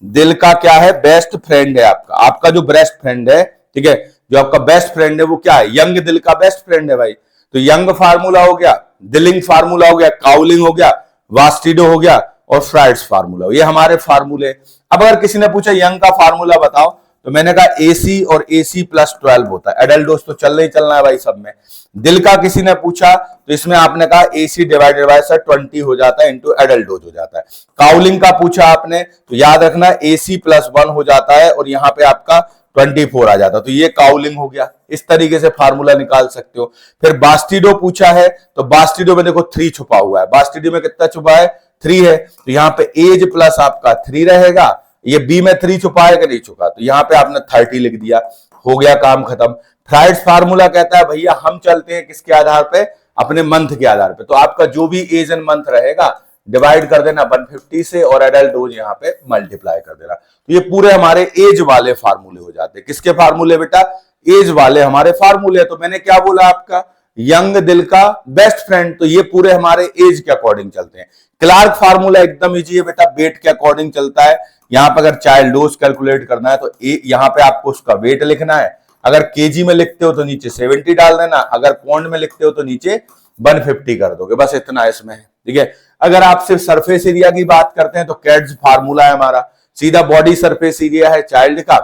दिल का क्या है, बेस्ट फ्रेंड है आपका, आपका जो बेस्ट फ्रेंड है। ठीक है, जो आपका बेस्ट फ्रेंड है वो क्या है, यंग दिल का बेस्ट फ्रेंड है भाई। तो यंग फार्मूला हो गया, दिलिंग फार्मूला हो गया, काउलिंग हो गया, वास्टिडो हो गया, और फ्राइड्स फार्मूला, ये हमारे फार्मूले। अब अगर किसी ने पूछा यंग का फार्मूला बताओ, तो मैंने कहा AC और AC प्लस 12 होता है, एडल्ट डोज तो चलना ही चलना है भाई सब में। दिल का किसी ने पूछा तो इसमें आपने कहा AC डिवाइडेड बाय सर 20 हो जाता है इंटू एडल्ट डोज हो जाता है। काउलिंग का पूछा आपने तो याद रखना AC प्लस 1 हो जाता है और यहाँ पे आपका 24 आ जाता है, तो ये काउलिंग हो गया। इस तरीके से फार्मूला निकाल सकते हो। फिर बास्टिडो पूछा है तो बास्टिडो में देखो 3 छुपा हुआ है, बास्टिडो में कितना छुपा है, 3 है, तो यहाँ पे एज प्लस आपका 3 रहेगा। ये बी में 3 छुपा है कि नहीं छुपा, तो यहाँ पे आपने 30 लिख दिया, हो गया काम खत्म। फ्राइड्स फार्मूला कहता है भैया हम चलते हैं किसके आधार पे, अपने मंथ के आधार पे, तो आपका जो भी एज एंड मंथ रहेगा डिवाइड कर देना 150 से और एडल्ट डोज यहाँ पे मल्टीप्लाई कर देना। तो ये पूरे हमारे एज वाले फार्मूले हो जाते हैं। किसके फार्मूले बेटा, एज वाले हमारे फार्मूले। तो मैंने क्या बोला आपका, यंग दिल का बेस्ट फ्रेंड, तो ये पूरे हमारे एज के अकॉर्डिंग चलते हैं। क्लार्क फार्मूला एकदम इजी है बेटा, वेट के अकॉर्डिंग चलता है। यहां पर अगर चाइल्ड डोज कैलकुलेट करना है तो यहां पे आपको उसका वेट लिखना है, अगर केजी में लिखते हो तो नीचे 70 डाल देना, अगर पौंड में लिखते हो तो नीचे 150 कर दोगे, बस इतना इसमें है। ठीक है, अगर आप सिर्फ सरफेस एरिया की बात करते हैं तो कैट्स फार्मूला है हमारा, सीधा बॉडी सरफेस एरिया है चाइल्ड का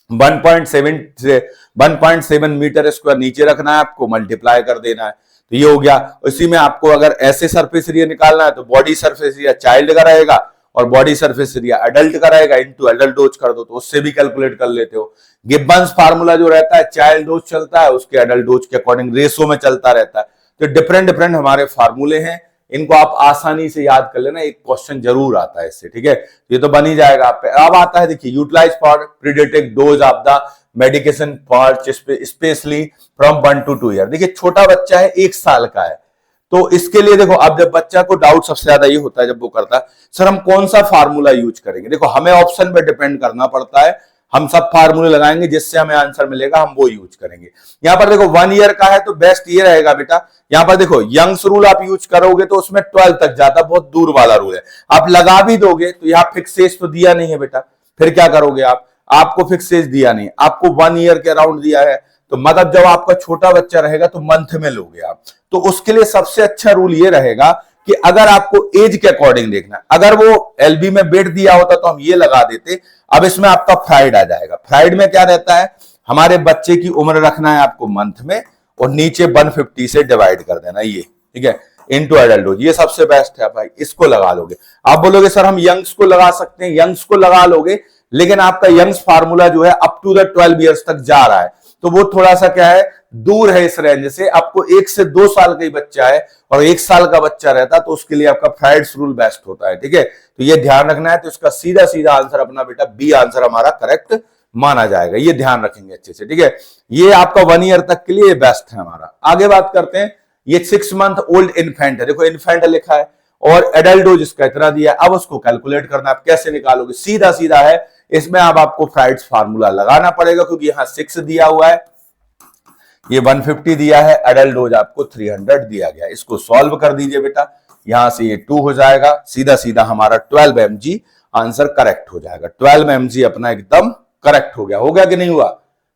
1.7 मीटर स्क्वायर नीचे रखना है आपको, मल्टीप्लाई कर देना है, तो ये हो गया। इसी में आपको अगर ऐसे सरफेस एरिया निकालना है तो बॉडी सरफेस एरिया चाइल्ड का रहेगा और बॉडी सरफेस एरिया एडल्ट का रहेगा, इनटू एडल्ट डोज कर दो तो उससे भी कैलकुलेट कर लेते हो। गिब्बन्स फार्मूला जो रहता है चाइल्ड डोज चलता है, उसके एडल्ट डोज के अकॉर्डिंग रेशो में चलता रहता है। तो डिफरेंट डिफरेंट हमारे फार्मूले हैं, इनको आप आसानी से याद कर लेना, एक क्वेश्चन जरूर आता है इससे। ठीक है, ये तो बन ही जाएगा आप पे। अब आता है देखिए, utilise for paediatric dose of the medication for specially from 1 to 2 year. देखिए छोटा बच्चा है, 1 साल का है, तो इसके लिए देखो, अब जब बच्चा को डाउट सबसे ज्यादा ये होता है जब वो करता है सर हम कौन सा फार्मूला यूज करेंगे, देखो हमें ऑप्शन पे डिपेंड करना पड़ता है, हम सब फार्मूले लगाएंगे जिससे हमें आंसर मिलेगा हम वो यूज करेंगे। यहां पर देखो 1 ईयर का है तो बेस्ट ये रहेगा बेटा, यहां पर देखो यंग्स रूल आप यूज करोगे तो उसमें 12 तक जाता, बहुत दूर वाला रूल है। आप लगा भी दोगे तो यहाँ फिक्स एज तो दिया नहीं है बेटा, फिर क्या करोगे आप, आपको फिक्स एज दिया नहीं, आपको 1 ईयर के अराउंड दिया है, तो मतलब जब आपका छोटा बच्चा रहेगा तो मंथ में लोगे आप, तो उसके लिए सबसे अच्छा रूल ये रहेगा कि अगर आपको एज के अकॉर्डिंग देखना है, अगर वो एलबी में बेट दिया होता तो हम ये लगा देते। अब इसमें आपका फ्राइड आ जाएगा, फ्राइड में क्या रहता है, हमारे बच्चे की उम्र रखना है आपको मंथ में और नीचे 150 से डिवाइड कर देना ये, ठीक है, इनटू एडल्ट डोज, ये सबसे बेस्ट है भाई, इसको लगा लोगे। आप बोलोगे सर हम यंग्स को लगा सकते हैं, यंग्स को लगा लोगे, लेकिन आपका यंग्स फार्मूला जो है अप टू द 12 ईयर्स तक जा रहा है, तो वो थोड़ा सा क्या है, दूर है इस रेंज से। आपको 1 से 2 साल का ही बच्चा है और 1 साल का बच्चा रहता तो उसके लिए आपका फ्राइड्स रूल बेस्ट होता है, ठीक है। तो ये ध्यान रखना है। तो इसका सीधा सीधा आंसर अपना बेटा बी आंसर हमारा करेक्ट माना जाएगा, ये ध्यान रखेंगे अच्छे से, ठीक है। ये आपका 1 ईयर तक के लिए बेस्ट है हमारा। आगे बात करते हैं, ये 6 मंथ ओल्ड इन्फेंट है, देखो इन्फेंट लिखा है और एडल्ट डोज इसका इतना दिया है। अब उसको कैलकुलेट करना, आप कैसे निकालोगे, सीधा सीधा है। इसमें अब आपको फ्राइड्स फार्मूला लगाना पड़ेगा क्योंकि यहां 6 दिया हुआ है, ये 150 दिया है, एडल्ट डोज आपको 300 दिया गया। इसको सॉल्व कर दीजिए बेटा, यहां से ये 2 हो जाएगा, सीधा सीधा हमारा 12 mg आंसर करेक्ट हो जाएगा। 12 mg अपना एकदम करेक्ट हो गया कि नहीं हुआ,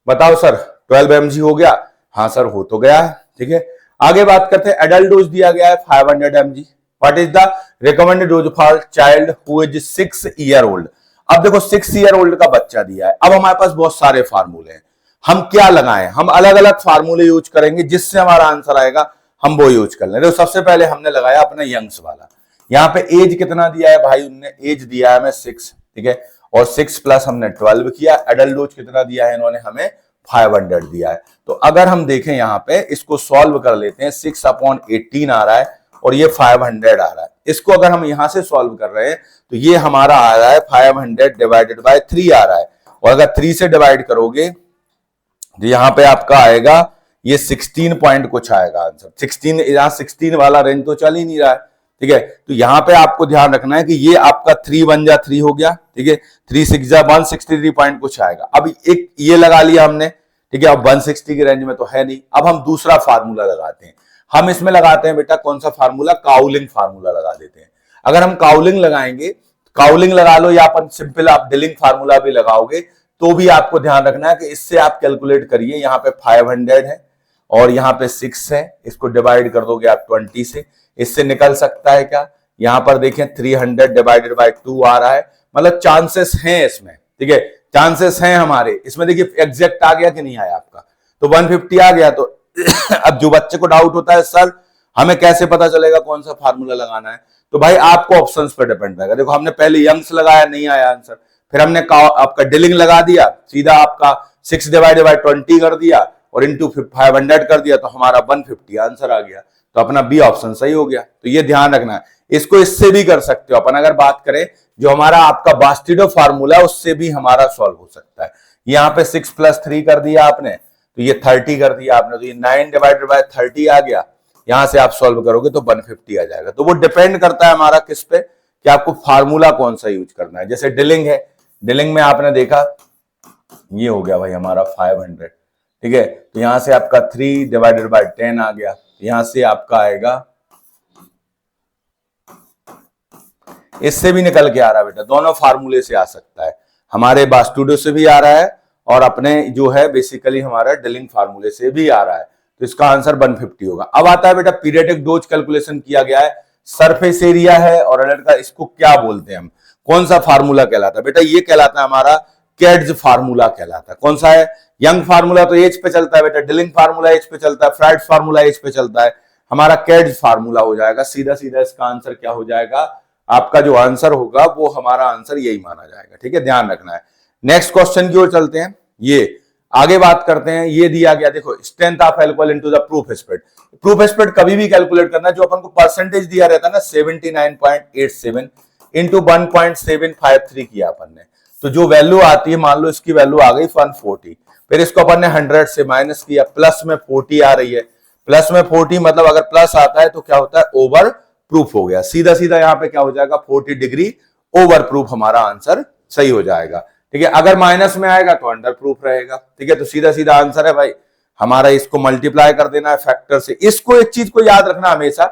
बताओ सर 12 mg हो गया? हाँ सर हो तो गया है, ठीक है। आगे बात करते हैं, एडल्ट डोज दिया गया है 500 mg। What is the recommended dose for child who is 6 year old. अब देखो 6 ईयर ओल्ड का बच्चा दिया है। अब हमारे पास बहुत सारे फार्मूले हैं, हम क्या लगाएं, हम अलग अलग फार्मूले यूज करेंगे, जिससे हमारा आंसर आएगा हम वो यूज कर लें। देखो सबसे पहले हमने लगाया अपना यंग्स वाला। यहाँ पे एज कितना दिया है भाई, उन्होंने एज दिया है हमें 6, ठीक है, और 6 प्लस हमने 12 किया। एडल्ट डोज कितना दिया है इन्होंने हमें 500 दिया है। तो अगर हम देखें यहाँ पे, इसको सॉल्व कर लेते हैं, 6/18 आ रहा है और ये 500 आ रहा है। इसको अगर हम यहां से सॉल्व कर रहे हैं तो ये हमारा आ रहा है 500 डिवाइडेड बाय 3 आ रहा है, और अगर 3 से डिवाइड करोगे तो यहां पे आपका आएगा ये 16 पॉइंट कुछ आएगा आंसर। 16, यहां 16 वाला रेंज तो चल ही नहीं रहा है, ठीक है। तो यहां पे आपको ध्यान रखना है कि ये आपका 3 1 जा 3 हो गया, ठीक है, 3 6 जा 163 पॉइंट कुछ आएगा। अब एक ये लगा लिया हमने, ठीक है, अब 160 की रेंज में तो है नहीं। अब हम दूसरा फार्मूला लगाते हैं, हम इसमें लगाते हैं बेटा कौन सा फार्मूला, काउलिंग फार्मूला लगा देते हैं। अगर हम काउलिंग लगाएंगे, काउलिंग लगा लो या अपन सिंपल आप डिलिंग फार्मूला भी लगाओगे, तो भी आपको ध्यान रखना है कि इससे आप कैलकुलेट करिए। यहाँ पे 500 है और यहाँ पे 6 है, इसको डिवाइड कर दोगे आप 20 से, इससे निकल सकता है क्या, यहाँ पर देखें 300 डिवाइडेड बाय 2 आ रहा है, मतलब चांसेस हैं इसमें, ठीक है, चांसेस हैं हमारे इसमें। देखिए एग्जैक्ट आ गया कि नहीं आया आपका, तो 150 आ गया। तो अब जो बच्चे को डाउट होता है सर हमें कैसे पता चलेगा कौन सा फार्मूला लगाना है, तो भाई आपको ऑप्शंस पर डिपेंड रहेगा। देखो हमने पहले यंग्स लगाया, नहीं आया आंसर, फिर हमने आपका डिलिंग लगा दिया, सीधा आपका 6 डिवाइडेड बाय 20 कर दिया और इंटू 500 कर दिया, तो हमारा 150 आंसर आ गया। तो अपना बी ऑप्शन सही हो गया। तो ये ध्यान रखना है। इसको इससे भी कर सकते हो अपन, अगर बात करें जो हमारा आपका बास्टिडो फार्मूला उससे भी हमारा सॉल्व हो सकता है। यहाँ पे 6 + 3 कर दिया आपने, तो ये 30 कर दिया आपने, तो ये 9 डिवाइडेड बाय 30 आ गया। यहां से आप सॉल्व करोगे तो 150 आ जाएगा। तो वो डिपेंड करता है हमारा किस पे, कि आपको फार्मूला कौन सा यूज करना है। जैसे डिलिंग है, डिलिंग में आपने देखा ये हो गया भाई हमारा 500, ठीक है, तो यहां से आपका 3 डिवाइडेड बाय 10 आ गया, यहां से आपका आएगा, इससे भी निकल के आ रहा है बेटा, दोनों फार्मूले से आ सकता है, हमारे बास्टूडियो से भी आ रहा है और अपने जो है बेसिकली हमारा डिलिंग फार्मूले से भी आ रहा है। तो इसका आंसर 150 होगा। अब आता है बेटा पीरियडिक डोज कैलकुलेशन किया गया है, सरफेस एरिया है और एडल्ट का, इसको क्या बोलते हैं हम, कौन सा फार्मूला कहलाता है बेटा, ये कहलाता है हमारा कैड्स फार्मूला कहलाता है। कौन सा है, यंग फार्मूला तो एज पे चलता है बेटा, डिलिंग फार्मूला एज पे चलता है, फ्राइड्स फार्मूला एज पे चलता है, हमारा कैड्स फार्मूला हो जाएगा। सीधा सीधा इसका आंसर क्या हो जाएगा, आपका जो आंसर होगा वो हमारा आंसर यही माना जाएगा, ठीक है, ध्यान रखना है। नेक्स्ट क्वेश्चन की ओर चलते हैं, ये आगे बात करते हैं। ये दिया गया, देखो strength of alcohol into the proof spread. Proof spread कभी भी कैलकुलेट करना, जो अपन को परसेंटेज दिया रहता है ना 79.87 इंटू 1.753 किया अपन ने, तो जो वैल्यू आती है, मान लो इसकी वैल्यू आ गई 140, फिर इसको अपन ने 100 से माइनस किया, प्लस में 40 आ रही है, प्लस में 40 मतलब अगर प्लस आता है तो क्या होता है, ओवर प्रूफ हो गया। सीधा सीधा यहाँ पे क्या हो जाएगा, 40 डिग्री ओवर प्रूफ हमारा आंसर सही हो जाएगा, ठीक है। अगर माइनस में आएगा तो अंडर प्रूफ रहेगा, ठीक है। तो सीधा सीधा आंसर है भाई हमारा, इसको मल्टीप्लाई कर देना है फैक्टर से। इसको एक चीज को याद रखना हमेशा,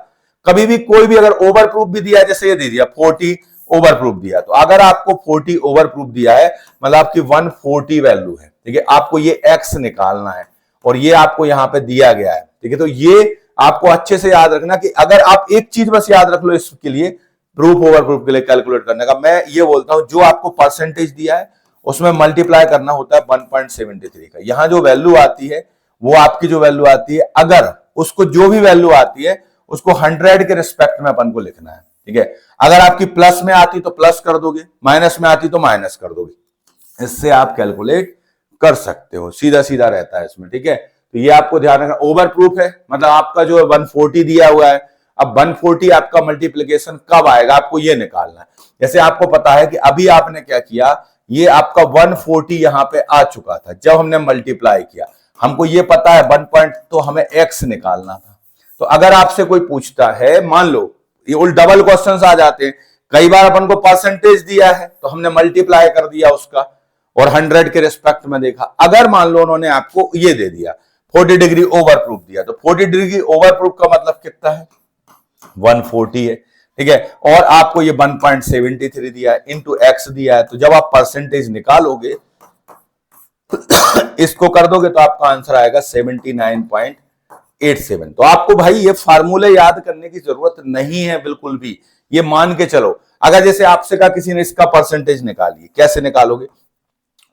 कभी भी कोई भी अगर ओवर प्रूफ भी दिया है, जैसे ये दे दिया 40 ओवर प्रूफ दिया, तो अगर आपको 40 ओवर प्रूफ दिया है मतलब आपकी 140 वैल्यू है, ठीक है, आपको ये एक्स निकालना है और ये आपको यहां पे दिया गया है, ठीक है। तो ये आपको अच्छे से याद रखना कि अगर आप एक चीज बस याद रख लो इसके लिए, प्रूफ ओवर प्रूफ के लिए कैलकुलेट करने का, मैं ये बोलता हूं जो आपको परसेंटेज दिया है उसमें मल्टीप्लाई करना होता है 1.73 का। यहां जो वैल्यू आती है वो आपकी जो वैल्यू आती है, अगर उसको जो भी वैल्यू आती है उसको 100 के रिस्पेक्ट में अपन को लिखना है, ठीक है। अगर आपकी प्लस में आती तो प्लस कर दोगे, माइनस में आती तो माइनस कर दोगे, इससे आप कैलकुलेट कर सकते हो, सीधा सीधा रहता है इसमें, ठीक है। तो ये आपको ध्यान रखना। ओवर प्रूफ है मतलब आपका जो 140 दिया हुआ है, अब 140 आपका मल्टीप्लीकेशन कब आएगा आपको ये निकालना है। जैसे आपको पता है कि अभी आपने क्या किया, ये आपका 140 यहां पे आ चुका था जब हमने मल्टीप्लाई किया, हमको ये पता है 1 पॉइंट, तो हमें x निकालना था। तो अगर आपसे कोई पूछता है, मान लो ये उल डबल क्वेश्चंस आ जाते हैं, कई बार अपन को परसेंटेज दिया है तो हमने मल्टीप्लाई कर दिया उसका और 100 के रिस्पेक्ट में देखा। अगर मान लो उन्होंने आपको ये दे दिया 40 डिग्री ओवर प्रूफ दिया, तो 40 डिग्री ओवर प्रूफ का मतलब कितना है, 140 है, ठीक है। और आपको ये 1.73 दिया है, इंटू एक्स दिया है, तो जब आप परसेंटेज निकालोगे इसको कर दोगे तो आपका आंसर आएगा 79.87। तो आपको भाई ये फार्मूले याद करने की जरूरत नहीं है बिल्कुल भी, ये मान के चलो। अगर जैसे आपसे कहा किसी ने इसका परसेंटेज निकालिए, कैसे निकालोगे,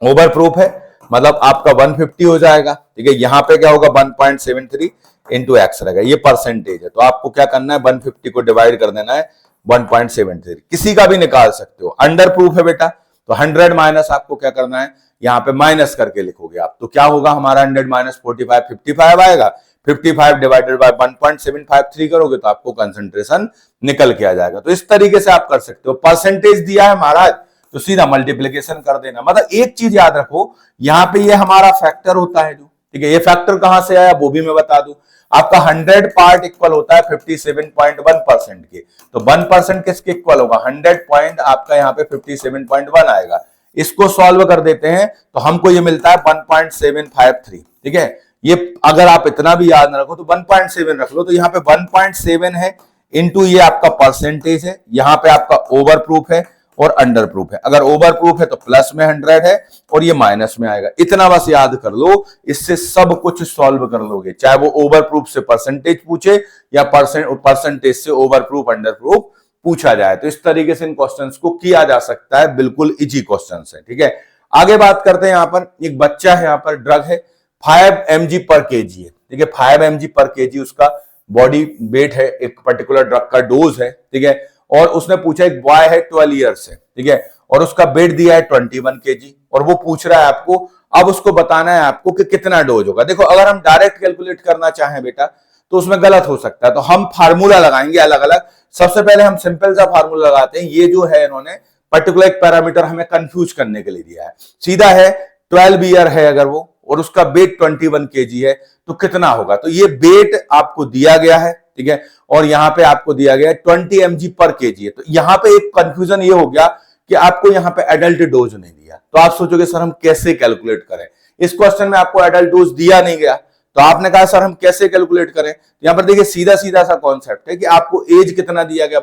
ओवर प्रूफ है मतलब आपका 150 हो जाएगा, ठीक है। यहां पे क्या होगा 1.73 इंटू एक्स रहेगा, ये परसेंटेज है। तो आपको क्या करना है 150 को डिवाइड कर देना है 1.73, किसी का भी निकाल सकते हो। अंडर प्रूफ है बेटा, तो 100 माइनस आपको क्या करना है, यहां पे माइनस करके लिखोगे आप, तो क्या होगा हमारा 100 माइनस 45 55 आएगा, 55 डिवाइडेड बाय 1.753 करोगे तो आपको कंसंट्रेशन निकल के आ जाएगा। तो इस तरीके से आप कर सकते हो। परसेंटेज दिया है महाराज तो सीधा मल्टीप्लीकेशन कर देना। मतलब एक चीज याद रखो, यहां पे ये हमारा फैक्टर होता है जो, ठीक है। ये फैक्टर कहां से आया वो भी मैं बता दूं, आपका 100 पार्ट इक्वल होता है 57.1% के, तो 1% किसके इक्वल होगा, 100 पॉइंट आपका यहाँ पे 57.1 आएगा। इसको सॉल्व कर देते हैं तो हमको ये मिलता है 1.753, ठीक है। ये अगर आप इतना भी याद ना रखो तो 1.7 रख लो, तो यहाँ पे 1.7 है इंटू ये आपका परसेंटेज है, यहाँ पे आपका ओवर प्रूफ है और अंडर प्रूफ है। अगर ओवर प्रूफ है तो प्लस में 100 है और ये माइनस में आएगा। इतना बस याद कर लो, इससे सब कुछ सॉल्व कर लोगे, चाहे वो ओवर प्रूफ से परसेंटेज पूछे या परसेंटेज से ओवर प्रूफ अंडर प्रूफ पूछा जाए। तो इस तरीके से इन क्वेश्चंस को किया जा सकता है, बिल्कुल इजी क्वेश्चंस है, ठीक है। आगे बात करते हैं, यहां पर एक बच्चा है, यहां पर ड्रग है 5 mg पर केजी है, ठीक है। 5 mg पर केजी उसका बॉडी वेट है, एक पर्टिकुलर ड्रग का डोज है, ठीक है। और उसने पूछा एक बॉय है 12 ईयर्स से, ठीक है, और उसका वेट दिया है 21 केजी, और वो पूछ रहा है आपको, अब उसको बताना है आपको कि कितना डोज होगा। देखो अगर हम डायरेक्ट कैलकुलेट करना चाहें बेटा तो उसमें गलत हो सकता है, तो हम फार्मूला लगाएंगे अलग अलग। सबसे पहले हम सिंपल सा फार्मूला लगाते हैं। ये जो है इन्होंने पर्टिकुलर एक पैरामीटर हमें कंफ्यूज करने के लिए दिया है। सीधा है 12 ईयर है अगर वो, और उसका वेट 21 केजी है, तो कितना होगा। तो ये वेट आपको दिया गया है, ठीक है, और यहां पे आपको दिया गया है 20 mg पर केजी है। तो यहां पे एक कंफ्यूजन ये हो गया कि आपको यहां पे एडल्ट डोज नहीं दिया, तो आप सोचोगे सर हम कैसे कैलकुलेट करें। इस क्वेश्चन में आपको एडल्ट डोज दिया नहीं गया, तो आपने कहा सर हम कैसे कैलकुलेट करें। यहां पर देखिए सीधा सीधा सा कॉन्सेप्ट है कि आपको एज कितना दिया गया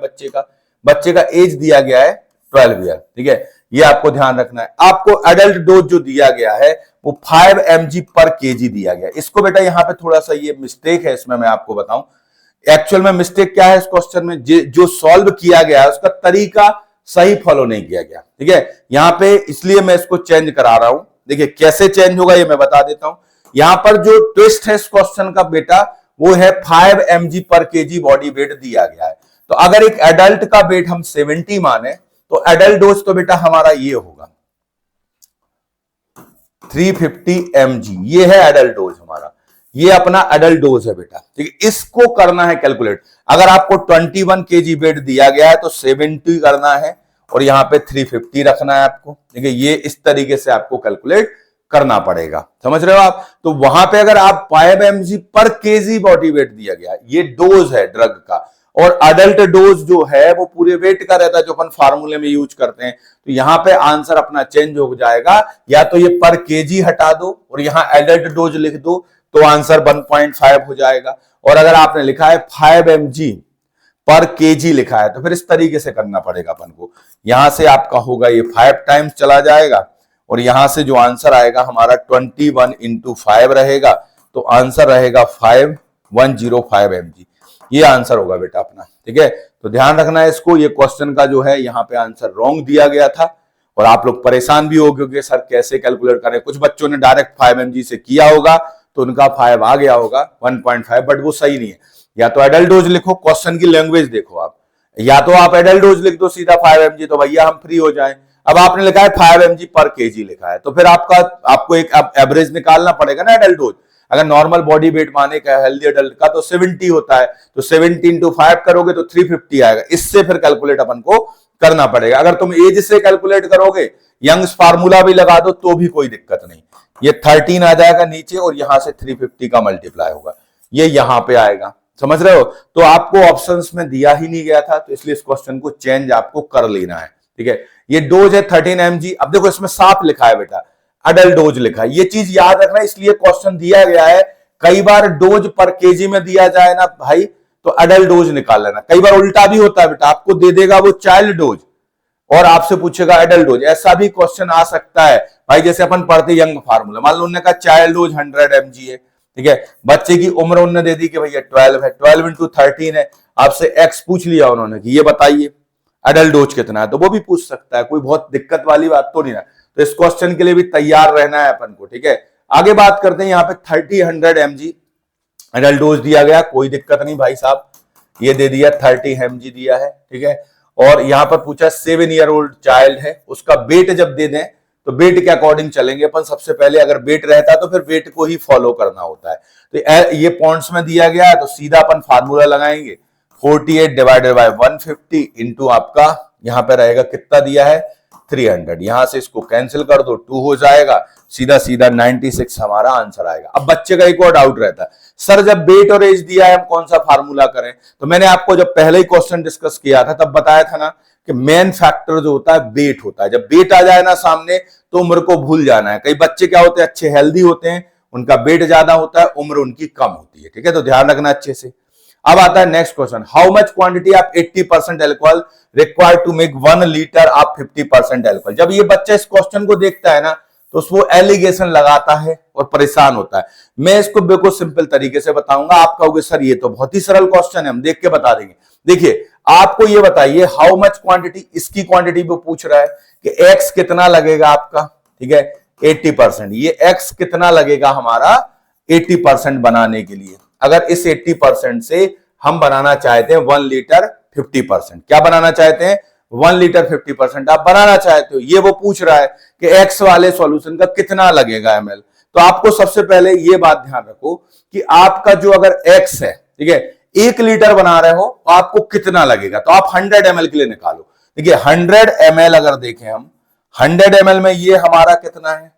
बच्चे का एज दिया गया है 12 ईयर, ठीक है। ये आपको ध्यान रखना है। आपको एडल्ट डोज जो दिया गया है वो 5 mg पर केजी दिया गया। इसको बेटा यहां पे थोड़ा सा ये मिस्टेक है, इसमें मैं आपको बताऊं एक्चुअल में मिस्टेक क्या है इस क्वेश्चन में, जो सॉल्व किया गया है उसका तरीका सही फॉलो नहीं किया गया, ठीक है। यहां पे इसलिए मैं इसको चेंज करा रहा हूं। देखिए कैसे चेंज होगा ये मैं बता देता हूं। यहां पर जो ट्विस्ट है इस क्वेश्चन का बेटा वो है 5 mg पर केजी बॉडी वेट दिया गया है। तो अगर एक एडल्ट का वेट हम 70 माने तो एडल्ट डोज तो बेटा हमारा ये होगा 350 mg, ये है एडल्ट डोज हमारा, ये अपना एडल्ट डोज है बेटा, ठीक है। इसको करना है कैलकुलेट। अगर आपको 21 केजी वेट दिया गया है तो 70 करना है और यहां पे 350 रखना है आपको, ठीक है। ये इस तरीके से आपको कैलकुलेट करना पड़ेगा, समझ रहे हो आप। तो वहां पे अगर आप 5 mg पर केजी बॉडी वेट दिया गया, ये डोज है ड्रग का, और एडल्ट डोज जो है वो पूरे वेट का रहता है जो अपन फार्मूले में यूज करते हैं। तो यहां पे आंसर अपना चेंज हो जाएगा, या तो ये पर केजी हटा दो और यहां एडल्ट डोज लिख दो तो आंसर 1.5 हो जाएगा। और अगर आपने लिखा है 5 mg पर केजी लिखा है तो फिर इस तरीके से करना पड़ेगा अपन को। यहां से आपका होगा ये 5 टाइम्स चला जाएगा और यहां से जो आंसर आएगा हमारा 21 इंटू 5 रहेगा, तो आंसर रहेगा 5105 mg। ये आंसर होगा बेटा अपना, ठीक है। तो ध्यान रखना है इसको। ये क्वेश्चन का जो है यहाँ पे आंसर रॉन्ग दिया गया था और आप लोग परेशान भी हो क्योंकि सर कैसे कैलकुलेट करें। कुछ बच्चों ने डायरेक्ट 5 mg से किया होगा तो उनका 5 आ गया होगा 1.5, बट वो सही नहीं है। या तो एडल्ट डोज लिखो, क्वेश्चन की लैंग्वेज देखो आप, या तो आप एडल्ट डोज लिख दो सीधा 5 mg तो भैया हम फ्री हो जाएं। अब आपने लिखा है 5 mg पर केजी लिखा है, तो फिर आपको एक एवरेज निकालना पड़ेगा ना एडल्ट डोज। अगर नॉर्मल बॉडी वेट माने का हेल्दी एडल्ट का तो 70 होता है, तो 70 into 5 करोगे तो 350 आएगा। इससे फिर कैलकुलेट अपन को करना पड़ेगा। अगर तुम एज से कैलकुलेट करोगे, यंग्स फार्मूला भी लगा दो तो भी कोई दिक्कत नहीं। ये 13 आ जाएगा नीचे और यहां से 350 का मल्टीप्लाई होगा, ये यहां पे आएगा। समझ रहे हो? तो आपको ऑप्शंस में दिया ही नहीं गया था, तो इसलिए इस क्वेश्चन को चेंज आपको कर लेना है। ठीक है, ये डोज है 13 mg। अब देखो इसमें साफ लिखा है बेटा, अडल्ट डोज लिखा है, ये चीज याद रखना, इसलिए क्वेश्चन दिया गया है। कई बार डोज पर केजी में दिया जाए ना भाई, तो अडल्ट डोज निकाल लेना। कई बार उल्टा भी होता है बेटा, आपको दे देगा वो चाइल्ड डोज और आपसे पूछेगा एडल्ट डोज, ऐसा भी क्वेश्चन आ सकता है भाई। जैसे अपन पढ़ते यंग फार्मूला, मान लो उन्होंने कहा चाइल्ड डोज 100 mg है, ठीक है, बच्चे की उम्र उन्होंने दे दी कि भैया 12 है, 12 into 13 है, आपसे एक्स पूछ लिया उन्होंने कि ये बताइए एडल्ट डोज कितना है, तो वो भी पूछ सकता है, कोई बहुत दिक्कत वाली बात तो नहीं है। तो इस क्वेश्चन के लिए भी तैयार रहना है अपन को। ठीक है, आगे बात करते हैं, यहाँ पे 30 mg एडल्ट डोज दिया गया, कोई दिक्कत नहीं भाई साहब, ये दे दिया 30 mg दिया है। ठीक है, और यहां पर पूछा 7 year old चाइल्ड है, उसका वेट जब दे दें तो वेट के अकॉर्डिंग चलेंगे अपन। सबसे पहले अगर वेट रहता है तो फिर वेट को ही फॉलो करना होता है। तो ये पॉइंट्स में दिया गया है, तो सीधा अपन फार्मूला लगाएंगे, 48 डिवाइडेड बाय 150 इंटू आपका यहां पे रहेगा कितना दिया है 300, यहां से इसको कैंसिल कर दो, 2 हो जाएगा, सीधा सीधा 96 हमारा आंसर आएगा। अब बच्चे का एक और डाउट रहता है, सर जब वेट और एज दिया है हम कौन सा फार्मूला करें? तो मैंने आपको जब पहले ही क्वेश्चन डिस्कस किया था तब बताया था ना कि मेन फैक्टर जो होता है वेट होता है। जब वेट आ जाए ना सामने तो उम्र को भूल जाना है। कई बच्चे क्या होते हैं, अच्छे हेल्दी होते हैं, उनका वेट ज्यादा होता है, उम्र उनकी कम होती है। ठीक है, तो ध्यान रखना अच्छे से। अब आता है next question, how much quantity of 80% alcohol required to make 1 litre of 50% alcohol. जब ये बच्चा इस क्वेश्चन को देखता है ना तो वो एलिगेशन लगाता है और परेशान होता है। मैं इसको बिल्कुल सिंपल तरीके से बताऊंगा, आप कहोगे सर ये तो बहुत ही सरल क्वेश्चन है, हम देख के बता देंगे। देखिए आपको ये बताइए हाउ मच क्वांटिटी, इसकी क्वांटिटी वो पूछ रहा है कि एक्स कितना लगेगा आपका। ठीक है, 80%, ये एक्स कितना लगेगा हमारा 80% बनाने के लिए। अगर इस 80% से हम बनाना चाहते हैं 1 लीटर 50%, क्या बनाना चाहते हैं 1 लीटर 50% आप बनाना चाहते हो, ये वो पूछ रहा है कि एक्स वाले सॉल्यूशन का कितना लगेगा एमएल। तो आपको सबसे पहले ये बात ध्यान रखो कि आपका जो अगर एक्स है, ठीक है, 1 लीटर बना रहे हो तो आपको कितना लगेगा, तो आप 100 ml के लिए निकालो। देखिए 100 ml अगर देखें हम, 100 ml में ये हमारा कितना है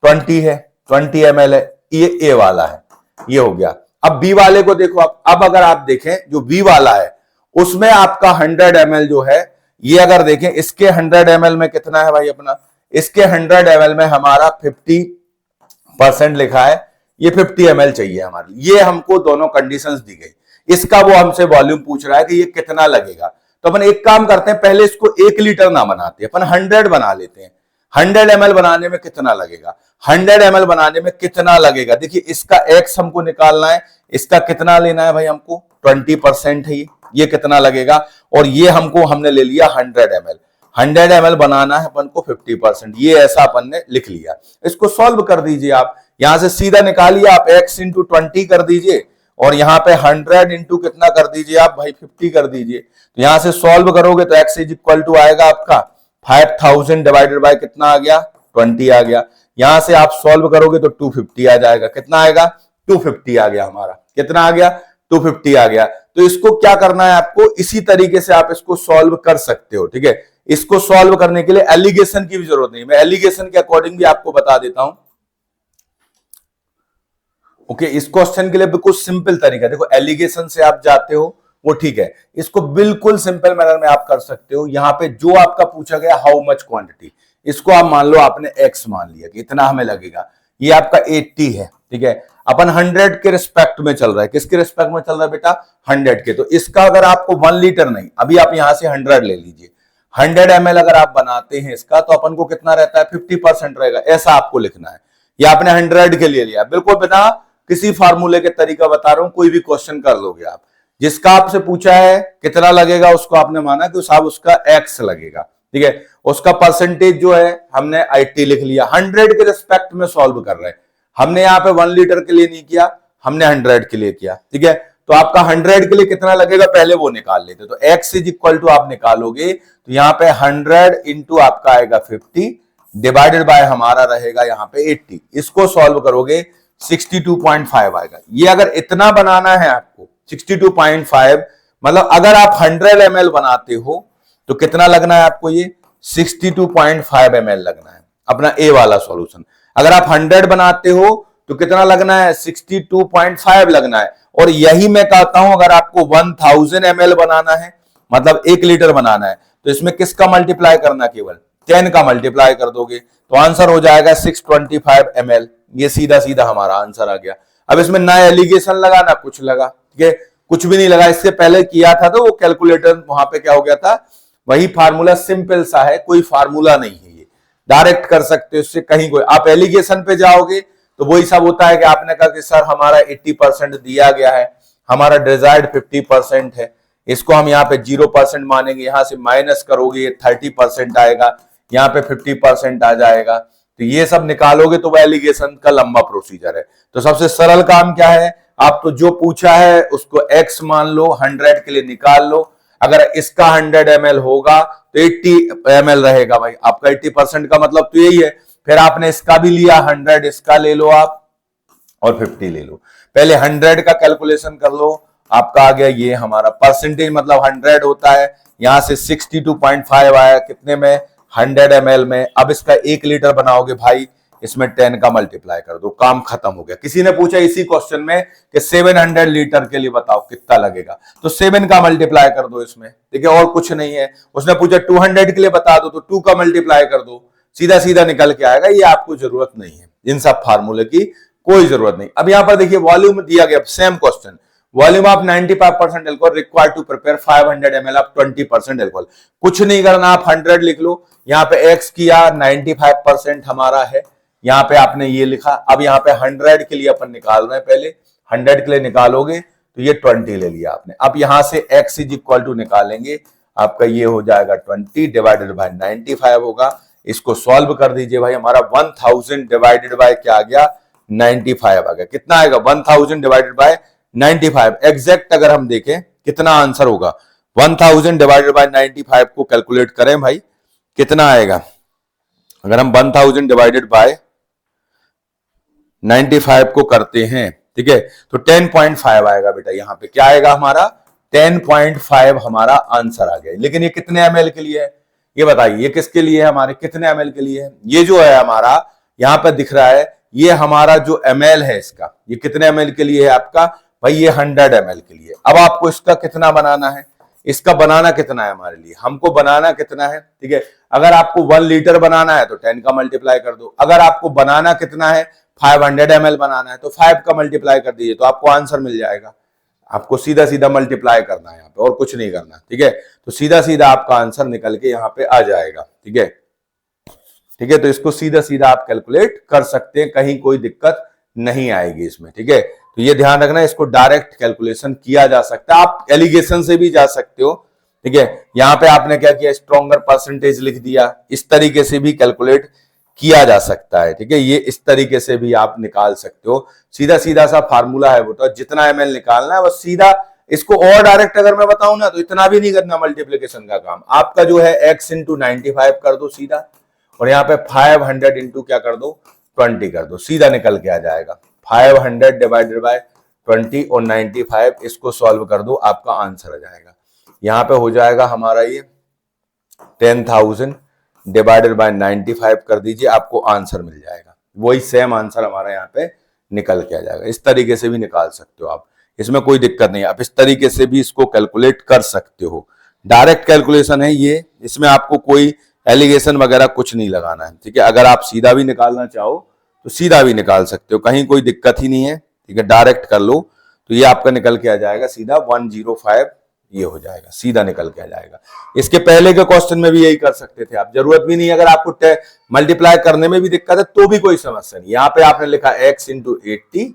20 है, 20 ml है, ये ए वाला है, ये हो गया। अब बी वाले को देखो आप, अब अगर आप देखें जो बी वाला है उसमें आपका 100 ml जो है, ये अगर देखें इसके 100 ml में कितना है भाई अपना, इसके 100 ml में हमारा 50% लिखा है, ये 50 ml चाहिए हमारे लिए। ये हमको दोनों कंडीशंस दी गई, इसका वो हमसे वॉल्यूम पूछ रहा है कि ये कितना लगेगा। तो अपन एक काम करते हैं, पहले इसको 1 लीटर ना बनाते, अपन 100 बना लेते हैं। 100 ml बनाने में कितना लगेगा, 100 ml बनाने में कितना लगेगा, देखिए इसका x हमको निकालना है, इसका कितना लेना है भाई हमको 20% है ये कितना लगेगा, और ये हमने ले लिया 100 ml। 100 ml बनाना है अपन को 50%, ये ऐसा अपन ने लिख लिया। इसको सॉल्व कर दीजिए आप, यहां से सीधा निकालिए आप, x into 20 कर दीजिए और यहां पे 100 into कितना कर दीजिए आप भाई 50 कर दीजिए। तो यहां से सॉल्व करोगे तो x इज इक्वल टू आएगा आपका 5000 डिवाइडेड बाय कितना आ गया 20 आ गया। यहां से आप सॉल्व करोगे तो 250 आ जाएगा, कितना आएगा 250 आ गया हमारा, कितना आ गया 250 आ गया। तो इसको क्या करना है आपको, इसी तरीके से आप इसको सॉल्व कर सकते हो। ठीक है, इसको सॉल्व करने के लिए एलिगेशन की भी जरूरत नहीं, मैं एलिगेशन के अकॉर्डिंग भी आपको बता देता हूं। ओके, इस क्वेश्चन के लिए बिल्कुल सिंपल तरीका, देखो एलिगेशन से आप जाते हो वो ठीक है, इसको बिल्कुल सिंपल मैनर में आप कर सकते हो। यहां पे जो आपका पूछा गया हाउ मच क्वांटिटी, इसको आप मान लो आपने x मान लिया कि इतना हमें लगेगा, ये आपका 80 है। ठीक है, अपन 100 के रिस्पेक्ट में चल रहा है, किसके रिस्पेक्ट में चल रहा है बेटा 100 के। तो इसका अगर आपको 1 लीटर नहीं, अभी आप यहां से 100 ले लीजिए, 100 ml अगर आप बनाते हैं इसका तो अपन को कितना रहता है 50% रहेगा, ऐसा आपको लिखना है। या आपने 100 के लिए लिया, बिल्कुल बिना किसी फार्मूले के तरीका बता रहा हूं, कोई भी क्वेश्चन कर लोगे आप। जिसका आपसे पूछा है कितना लगेगा उसको आपने माना कि साहब उसका x लगेगा। ठीक है, उसका परसेंटेज जो है हमने 80 लिख लिया, 100 के रिस्पेक्ट में सॉल्व कर रहे हैं। हमने यहाँ पे 1 लीटर के लिए नहीं किया, हमने 100 के लिए किया। ठीक है, तो आपका 100 के लिए कितना लगेगा पहले वो निकाल लेते। तो x इज इक्वल टू आप निकालोगे तो यहाँ पे 100 इंटू आपका आएगा 50 डिवाइडेड बाय हमारा रहेगा यहाँ पे 80। इसको सॉल्व करोगे 62.5 आएगा। ये अगर इतना बनाना है आपको 62.5 मतलब अगर आप 100 ml बनाते हो तो कितना लगना है आपको, ये 62.5 ml लगना है अपना ए वाला सॉल्यूशन। अगर आप 100 बनाते हो तो कितना लगना है 62.5 लगना है। और यही मैं कहता हूं अगर आपको 1000 ml बनाना है मतलब 1 लीटर बनाना है तो इसमें किसका मल्टीप्लाई करना, केवल 10 का मल्टीप्लाई कर दोगे तो आंसर हो जाएगा 625 ml। ये सीधा सीधा हमारा आंसर आ गया। अब इसमें ना एलिगेशन लगा ना कुछ लगा, ठीक है, कुछ भी नहीं लगा। इससे पहले किया था तो वो कैलकुलेटर वहां पे क्या हो गया था, वही फार्मूला सिंपल सा है, कोई फार्मूला नहीं है, ये डायरेक्ट कर सकते हो इससे कहीं कोई। आप एलिगेशन पे जाओगे तो वही सब होता है कि आपने कहा कि सर हमारा 80% दिया गया है, हमारा डिजायर्ड 50% है, इसको हम यहाँ पे 0% मानेंगे, यहां से माइनस करोगे ये 30% आएगा, यहाँ पे 50% आ जाएगा। तो ये सब निकालोगे तो वह एलिगेशन का लंबा प्रोसीजर है। तो सबसे सरल काम क्या है, आप तो जो पूछा है उसको x मान लो, 100 के लिए निकाल लो। अगर इसका 100 ml होगा तो 80 ml रहेगा भाई, आपका 80% का मतलब तो यही है। फिर आपने इसका भी लिया 100, इसका ले लो आप और 50 ले लो। पहले 100 का कैलकुलेशन कर लो, आपका आ गया ये हमारा परसेंटेज मतलब 100 होता है, यहां से 62.5 आया कितने में, 100 ml में। अब इसका 1 लीटर बनाओगे भाई, इसमें 10 का मल्टीप्लाई कर दो, काम खत्म हो गया। किसी ने पूछा इसी क्वेश्चन में कि 700 लीटर के लिए बताओ कितना लगेगा, तो 7 का मल्टीप्लाई कर दो इसमें, ठीक है, और कुछ नहीं है। उसने पूछा 200 के लिए बता दो तो 2 का मल्टीप्लाई कर दो, सीधा सीधा निकल के आएगा। ये आपको जरूरत नहीं है, इन सब फार्मूले की कोई जरूरत नहीं। अब यहां पर देखिए वॉल्यूम दिया गया, same question, volume of 95% alcohol required to prepare 500 ml of 20% alcohol. कुछ नहीं करना, आप 100 लिख लो, यहाँ पे x किया 95% हमारा है, यहाँ पे आपने ये लिखा। अब यहाँ पे 100 के लिए अपन निकाल रहे हैं, पहले 100 के लिए निकालोगे तो ये 20 ले लिया आपने। अब यहां से x इज इक्वल टू निकालेंगे, आपका ये हो जाएगा 20 डिवाइडेड बाय 95 होगा। इसको सॉल्व कर दीजिए भाई, हमारा 1000 डिवाइडेड बाय क्या आ गया, 95 आ गया। कितना आएगा 1000 डिवाइडेड बाय 95, एग्जैक्ट अगर हम देखें कितना आंसर होगा, 1000 डिवाइडेड बाय 95 को कैलकुलेट करें भाई कितना आएगा। अगर हम 1000 डिवाइडेड बाय 95 को करते हैं, ठीक है, तो 10.5 आएगा बेटा। यहां पे क्या आएगा हमारा 10.5 हमारा आंसर आ गया। लेकिन ये कितने ml के लिए है ये बताइए, ये किसके लिए है, हमारे कितने ml के लिए है। ये जो है हमारा यहां पर दिख रहा है, ये हमारा जो ml है इसका, ये कितने ml के लिए है आपका भाई, ये 100 ml के लिए। अब आपको इसका कितना बनाना है, इसका बनाना कितना है हमारे लिए, हमको बनाना कितना है, ठीक है। अगर आपको 1 लीटर बनाना है तो 10 का मल्टीप्लाई कर दो। अगर आपको बनाना कितना है 500 ml बनाना है तो 5 का मल्टीप्लाई कर दीजिए, तो आपको आंसर मिल जाएगा। आपको सीधा सीधा मल्टीप्लाई करना है यहाँ पे और कुछ नहीं करना, ठीक है। तो सीधा सीधा आपका आंसर निकल के यहाँ पे आ जाएगा, ठीक है, ठीक है। तो इसको सीधा सीधा आप कैलकुलेट कर सकते हैं, कहीं कोई दिक्कत नहीं आएगी इसमें, ठीक है। तो ये ध्यान रखना, इसको डायरेक्ट कैलकुलेशन किया जा सकता है, आप एलिगेशन से भी जा सकते हो, ठीक है। यहाँ पे आपने क्या किया, स्ट्रॉन्गर परसेंटेज लिख दिया, इस तरीके से भी कैलकुलेट किया जा सकता है, ठीक है। ये इस तरीके से भी आप निकाल सकते हो, सीधा सीधा सा फार्मूला है वो, तो जितना ml निकालना है बस सीधा। इसको और डायरेक्ट अगर मैं बताऊं ना तो इतना भी नहीं करना मल्टीप्लीकेशन का काम, आपका जो है x इंटू 95 कर दो सीधा, और यहाँ पे 500 इंटू क्या कर दो 20 कर दो, सीधा निकल के आ जाएगा। 500 डिवाइडेड बाय 20 और 95, इसको सॉल्व कर दो, आपका आंसर आ जाएगा। यहाँ पे हो जाएगा हमारा ये 10,000 डिवाइडेड बाय 95 कर दीजिए, आपको आंसर मिल जाएगा। वही सेम आंसर हमारा यहाँ पे निकल के आ जाएगा। इस तरीके से भी निकाल सकते हो आप, इसमें कोई दिक्कत नहीं, आप इस तरीके से भी इसको कैलकुलेट कर सकते हो। डायरेक्ट कैलकुलेशन है ये, इसमें आपको कोई एलिगेशन वगैरह कुछ नहीं लगाना है, ठीक है। अगर आप सीधा भी निकालना चाहो तो सीधा भी निकाल सकते हो, कहीं कोई दिक्कत ही नहीं है, ठीक है। डायरेक्ट कर लो तो ये आपका निकल के आ जाएगा सीधा 105, ये हो जाएगा, सीधा निकल के आ जाएगा। इसके पहले के क्वेश्चन में भी यही कर सकते थे आप, जरूरत भी नहीं। अगर आपको मल्टीप्लाई करने में भी दिक्कत है तो भी कोई समस्या नहीं। यहाँ पे आपने लिखा x इंटू 80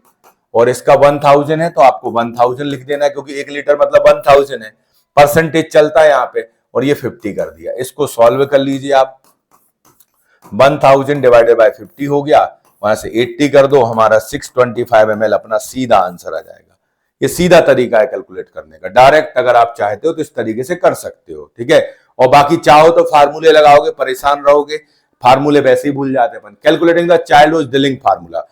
और इसका 1000 है तो आपको 1000 लिख देना है, क्योंकि 1 लीटर मतलब 1000 है, परसेंटेज चलता है यहाँ पे, और ये 50 कर दिया। इसको सॉल्व कर लीजिए आप, 1000 डिवाइडेड बाय 50 हो गया, वहां से 80 कर दो, हमारा 625 ml अपना सीधा आंसर आ जाएगा। ये सीधा तरीका है कैलकुलेट करने का। डायरेक्ट अगर आप चाहते हो तो इस तरीके से कर सकते हो, ठीक है। और बाकी चाहो तो फार्मूले लगाओगे, परेशान रहोगे, फार्मूले वैसे ही भूल जाते हैं। Calculating the child dealing formula,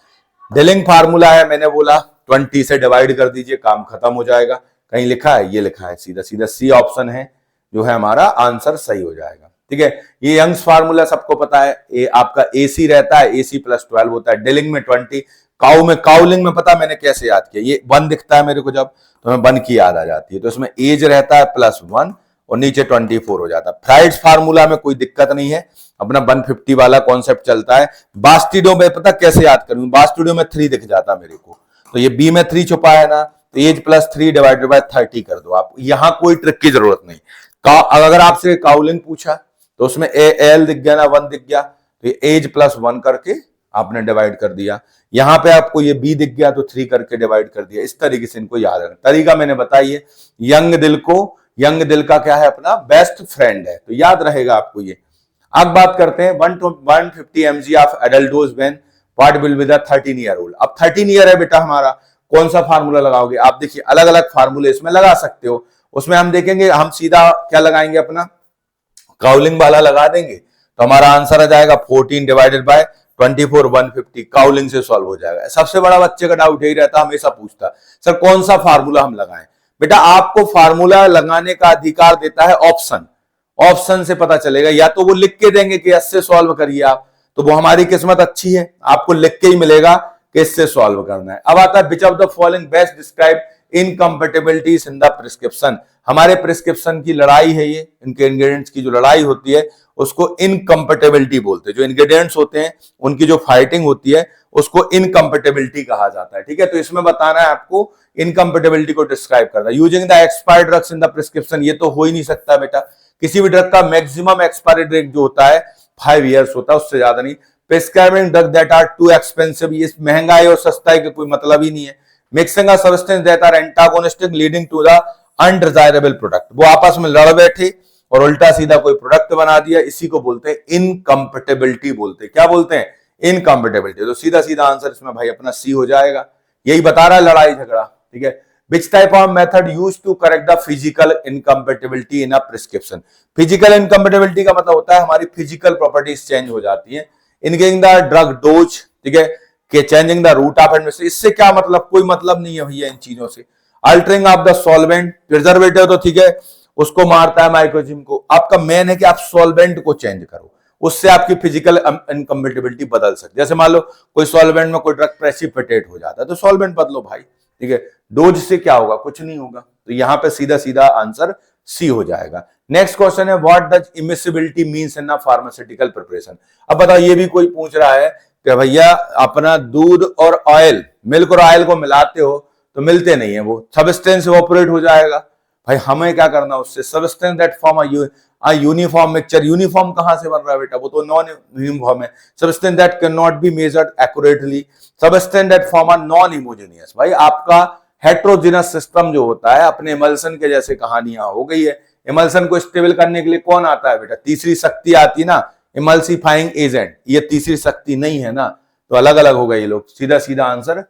dealing formula है, मैंने बोला 20 से डिवाइड कर दीजिए, काम खत्म हो जाएगा। कहीं लिखा है? ये लिखा है, सीधा सीधा सी ऑप्शन है जो है हमारा आंसर सही हो जाएगा, ठीक है। ये यंग्स फार्मूला सबको पता है, ये आपका AC रहता है, AC + 12 होता है। डिलिंग में 20, काउलिंग में पता मैंने कैसे याद किया, ये 1 दिखता है मेरे को जब, तो मैं 1 की याद आ जाती है, तो इसमें एज रहता है +1 और नीचे 24 हो जाता है। फ्राइड्स फार्मूला में कोई दिक्कत नहीं है, अपना 150 वाला कॉन्सेप्ट चलता है। बास्टिडो में पता कैसे याद करूं, बास्टिडो में 3 दिख जाता मेरे को, तो ये B में 3 छुपा है ना, तो एज +3 डिवाइडेड बाय 30 कर दो आप। यहां कोई ट्रिक की जरूरत नहीं। अगर आपसे काउलिंग पूछा तो उसमें AL दिख गया ना, 1 दिख गया, तो ये एज +1 करके आपने डिवाइड कर दिया। यहां पे आपको ये B दिख गया तो 3 करके डिवाइड कर दिया। इस तरीके से इनको याद रखना, तरीका मैंने बताइए। यंग दिल का क्या है, अपना बेस्ट फ्रेंड है, तो याद रहेगा आपको ये। अब बात करते हैं 150 mg of adult dose when what will be the 13 year old. अब 13 ईयर है बेटा हमारा, कौन सा फार्मूला लगाओगे आप? देखिए अलग अलग फार्मूले इसमें लगा सकते हो। उसमें हम देखेंगे, हम सीधा क्या लगाएंगे, अपना काउलिंग वाला लगा देंगे, तो हमारा आंसर आ जाएगा 14 डिवाइडेड बाय 24 150। काउलिंग से सॉल्व हो जाएगा। सबसे बड़ा बच्चे का डाउट यही रहता, हमेशा पूछता सर कौन सा फार्मूला हम लगाएं। बेटा आपको फार्मूला लगाने का अधिकार देता है ऑप्शन, ऑप्शन से पता चलेगा। या तो वो लिख के देंगे कि इससे सॉल्व करिए आप, तो वो हमारी किस्मत अच्छी है, आपको लिख के ही मिलेगा कि इससे सॉल्व करना है। अब आता है which of the following best describe incompatibilities in the prescription. हमारे प्रिस्क्रिप्शन की लड़ाई है ये, इनके इंग्रेडिएंट्स की जो लड़ाई होती है उसको इनकम्पेटिबिलिटी बोलते हैं। जो इंग्रेडिएंट्स होते हैं उनकी जो फाइटिंग होती है उसको इनकम्पेटिबिलिटी कहा जाता है, ठीक है। तो इसमें बताना है आपको इनकम्पेटिबिलिटी को डिस्क्राइब करना है। Using the expired drugs in the prescription, ये तो हो ही नहीं सकता बेटा। किसी भी ड्रग का मैक्सिमम एक्सपायरी डेट जो होता है 5 इयर्स होता है, उससे ज्यादा नहीं। Prescribing drug that are too expensive, ये महंगाई और सस्ताई का कोई मतलब ही नहीं है। Mixing a substance that are antagonistic leading to the undesirable product, वो आपस में लड़ बैठे और उल्टा सीधा कोई प्रोडक्ट बना दिया, इसी को बोलते हैं इनकम्पेटिबिलिटी बोलते हैं। क्या बोलते हैं? इनकम्पेटिबिलिटी। तो सीधा सीधा आंसर इसमें भाई अपना सी हो जाएगा। यही बता रहा है लड़ाई झगड़ा, ठीक है। Which type of method used to correct the physical incompatibility in a prescription? Physical incompatibility का मतलब होता है हमारी physical properties चेंज हो जाती है। Increasing the drug dose, ठीक है, कि changing the route of administration, इससे क्या मतलब? कोई मतलब नहीं है भैया इन चीजों से। Altering of the solvent, preservative तो ठीक है उसको मारता है माइक्रोजिम को, आपका मेन है कि आप सॉल्वेंट को चेंज करो, उससे आपकी फिजिकल इनकम्पेटिबिलिटी बदल सकती है। जैसे मान लो कोई सॉल्वेंट में कोई ड्रग प्रेसिपिटेट हो जाता है तो सॉल्वेंट बदलो भाई, ठीक है। डोज से क्या होगा? कुछ नहीं होगा। तो यहां पे सीधा सीधा आंसर सी हो जाएगा। नेक्स्ट क्वेश्चन है what does immiscibility means in a pharmaceutical preparation. अब बताओ, ये भी कोई पूछ रहा है कि भैया अपना दूध और ऑयल, मिल्क और ऑयल को मिलाते हो तो मिलते नहीं है, वो सब्सटेंस इवोपोरेट हो जाएगा। भाई हमें क्या करना उससे? Substance that form a uniform mixture. Uniform कहां से बन रहा है बेटा? वो तो नॉन यूनिफॉर्म है। Substance that can not be measured accurately, substance that form a non homogeneous. भाई आपका हेट्रोजिनस सिस्टम जो होता है अपने इमल्सन के जैसे कहानियां हो गई है। इमल्सन को स्टेबल करने के लिए कौन आता है बेटा? तीसरी शक्ति आती है ना, इमल्सिफाइंग एजेंट। ये तीसरी शक्ति नहीं है ना, तो अलग अलग हो गए ये लोग। सीधा सीधा answer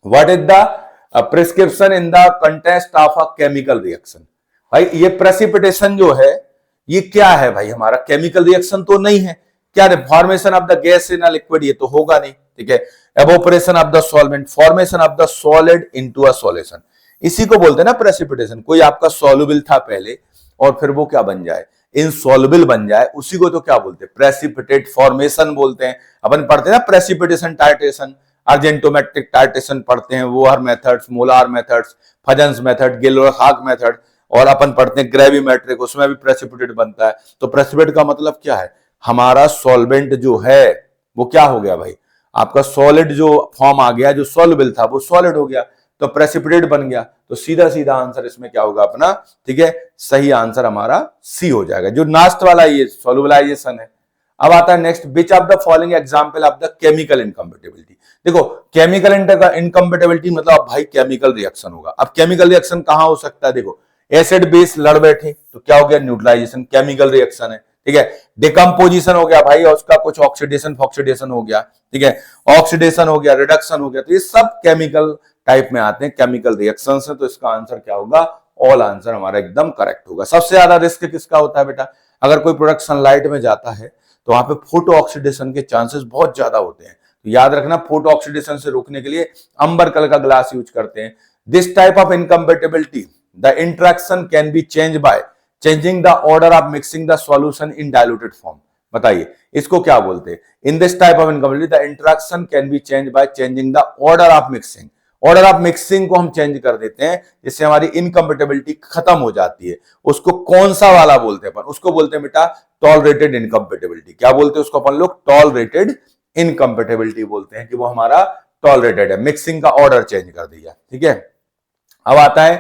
what is the prescription in the contest of a chemical reaction. भाई ये प्रेसिपिटेशन जो है ये क्या है भाई? हमारा केमिकल रिएक्शन तो नहीं है। क्या है? Formation of the gas in a liquid, ये तो होगा नहीं, ठीक है। Evaporation of the solvent, formation of the solid into a solution, इसी को बोलते हैं ना प्रेसिपिटेशन। कोई आपका सॉल्युबल था पहले और फिर वो क्या बन जाए? इनसॉल्युबल बन जाए, उसी को तो क्या बोलते हैं? प्रेसिपिटेट फॉर्मेशन बोलते हैं। अपन पढ़ते हैं ना प्रेसिपिटेशन टाइट्रेशन, अर्जेंटोमेट्रिक टाइट्रेशन पढ़ते हैं, Volhard methods, molar methods, Fajans method, गिलोहाग मेथड, और अपन पढ़ते हैं ग्रेविमेट्रिक, उसमें भी प्रेसिपिटेट बनता है। तो प्रेसिपिटेट का मतलब क्या है? हमारा सॉल्वेंट जो है वो क्या हो गया भाई? आपका सॉलिड जो फॉर्म आ गया, जो सॉल्युबल था वो सॉलिड हो गया, तो प्रेसिपिटेट बन गया। तो सीधा सीधा आंसर इसमें क्या होगा अपना? ठीक है, सही आंसर हमारा सी हो जाएगा। जो नास्ट वाला ये सॉल्युबलाइजेशन है। अब आता है next, which of the following example of the chemical incompatibility. देखो केमिकल इनकम्पेटिबिलिटी मतलब भाई केमिकल रिएक्शन होगा। अब केमिकल रिएक्शन कहां हो सकता है? देखो एसिड बेस लड़ बैठे तो क्या हो गया? न्यूट्रलाइजेशन, केमिकल रिएक्शन है, ठीक है। डिकम्पोजिशन हो गया भाई, और उसका कुछ ऑक्सीडेशन फॉक्सीडेशन हो गया, ठीक है। ऑक्सीडेशन हो गया, रिडक्शन हो गया, तो ये सब केमिकल टाइप में आते हैं केमिकल रिएक्शन से, तो इसका आंसर क्या होगा, ऑल आंसर हमारा एकदम करेक्ट होगा। सबसे ज्यादा रिस्क किसका होता है बेटा, अगर कोई प्रोडक्ट सनलाइट में जाता है तो वहां पे फोटो ऑक्सीडेशन के चांसेस बहुत ज्यादा होते हैं। तो याद रखना, फोटो ऑक्सीडेशन से रोकने के लिए अंबर कलर का ग्लास यूज करते हैं। This type of incompatibility the interaction can be change by changing the order of mixing the solution in diluted form. बताइए इसको क्या बोलते हैं, in this type of incompatibility the interaction can be change by changing the order of mixing. Order of mixing को हम change कर देते हैं, जिससे हमारी इनकम्पेटिबिलिटी खत्म हो जाती है। उसको कौन सा वाला बोलते हैं अपन, उसको बोलते हैं बेटा टॉलरेटेड इनकम्पेटिबिलिटी। क्या बोलते हैं उसको अपन लोग, टॉलरेटेड इनकम्पेटिबिलिटी बोलते हैं, कि वो हमारा टॉलरेटेड है, मिक्सिंग का ऑर्डर चेंज कर दिया। ठीक है, अब आता है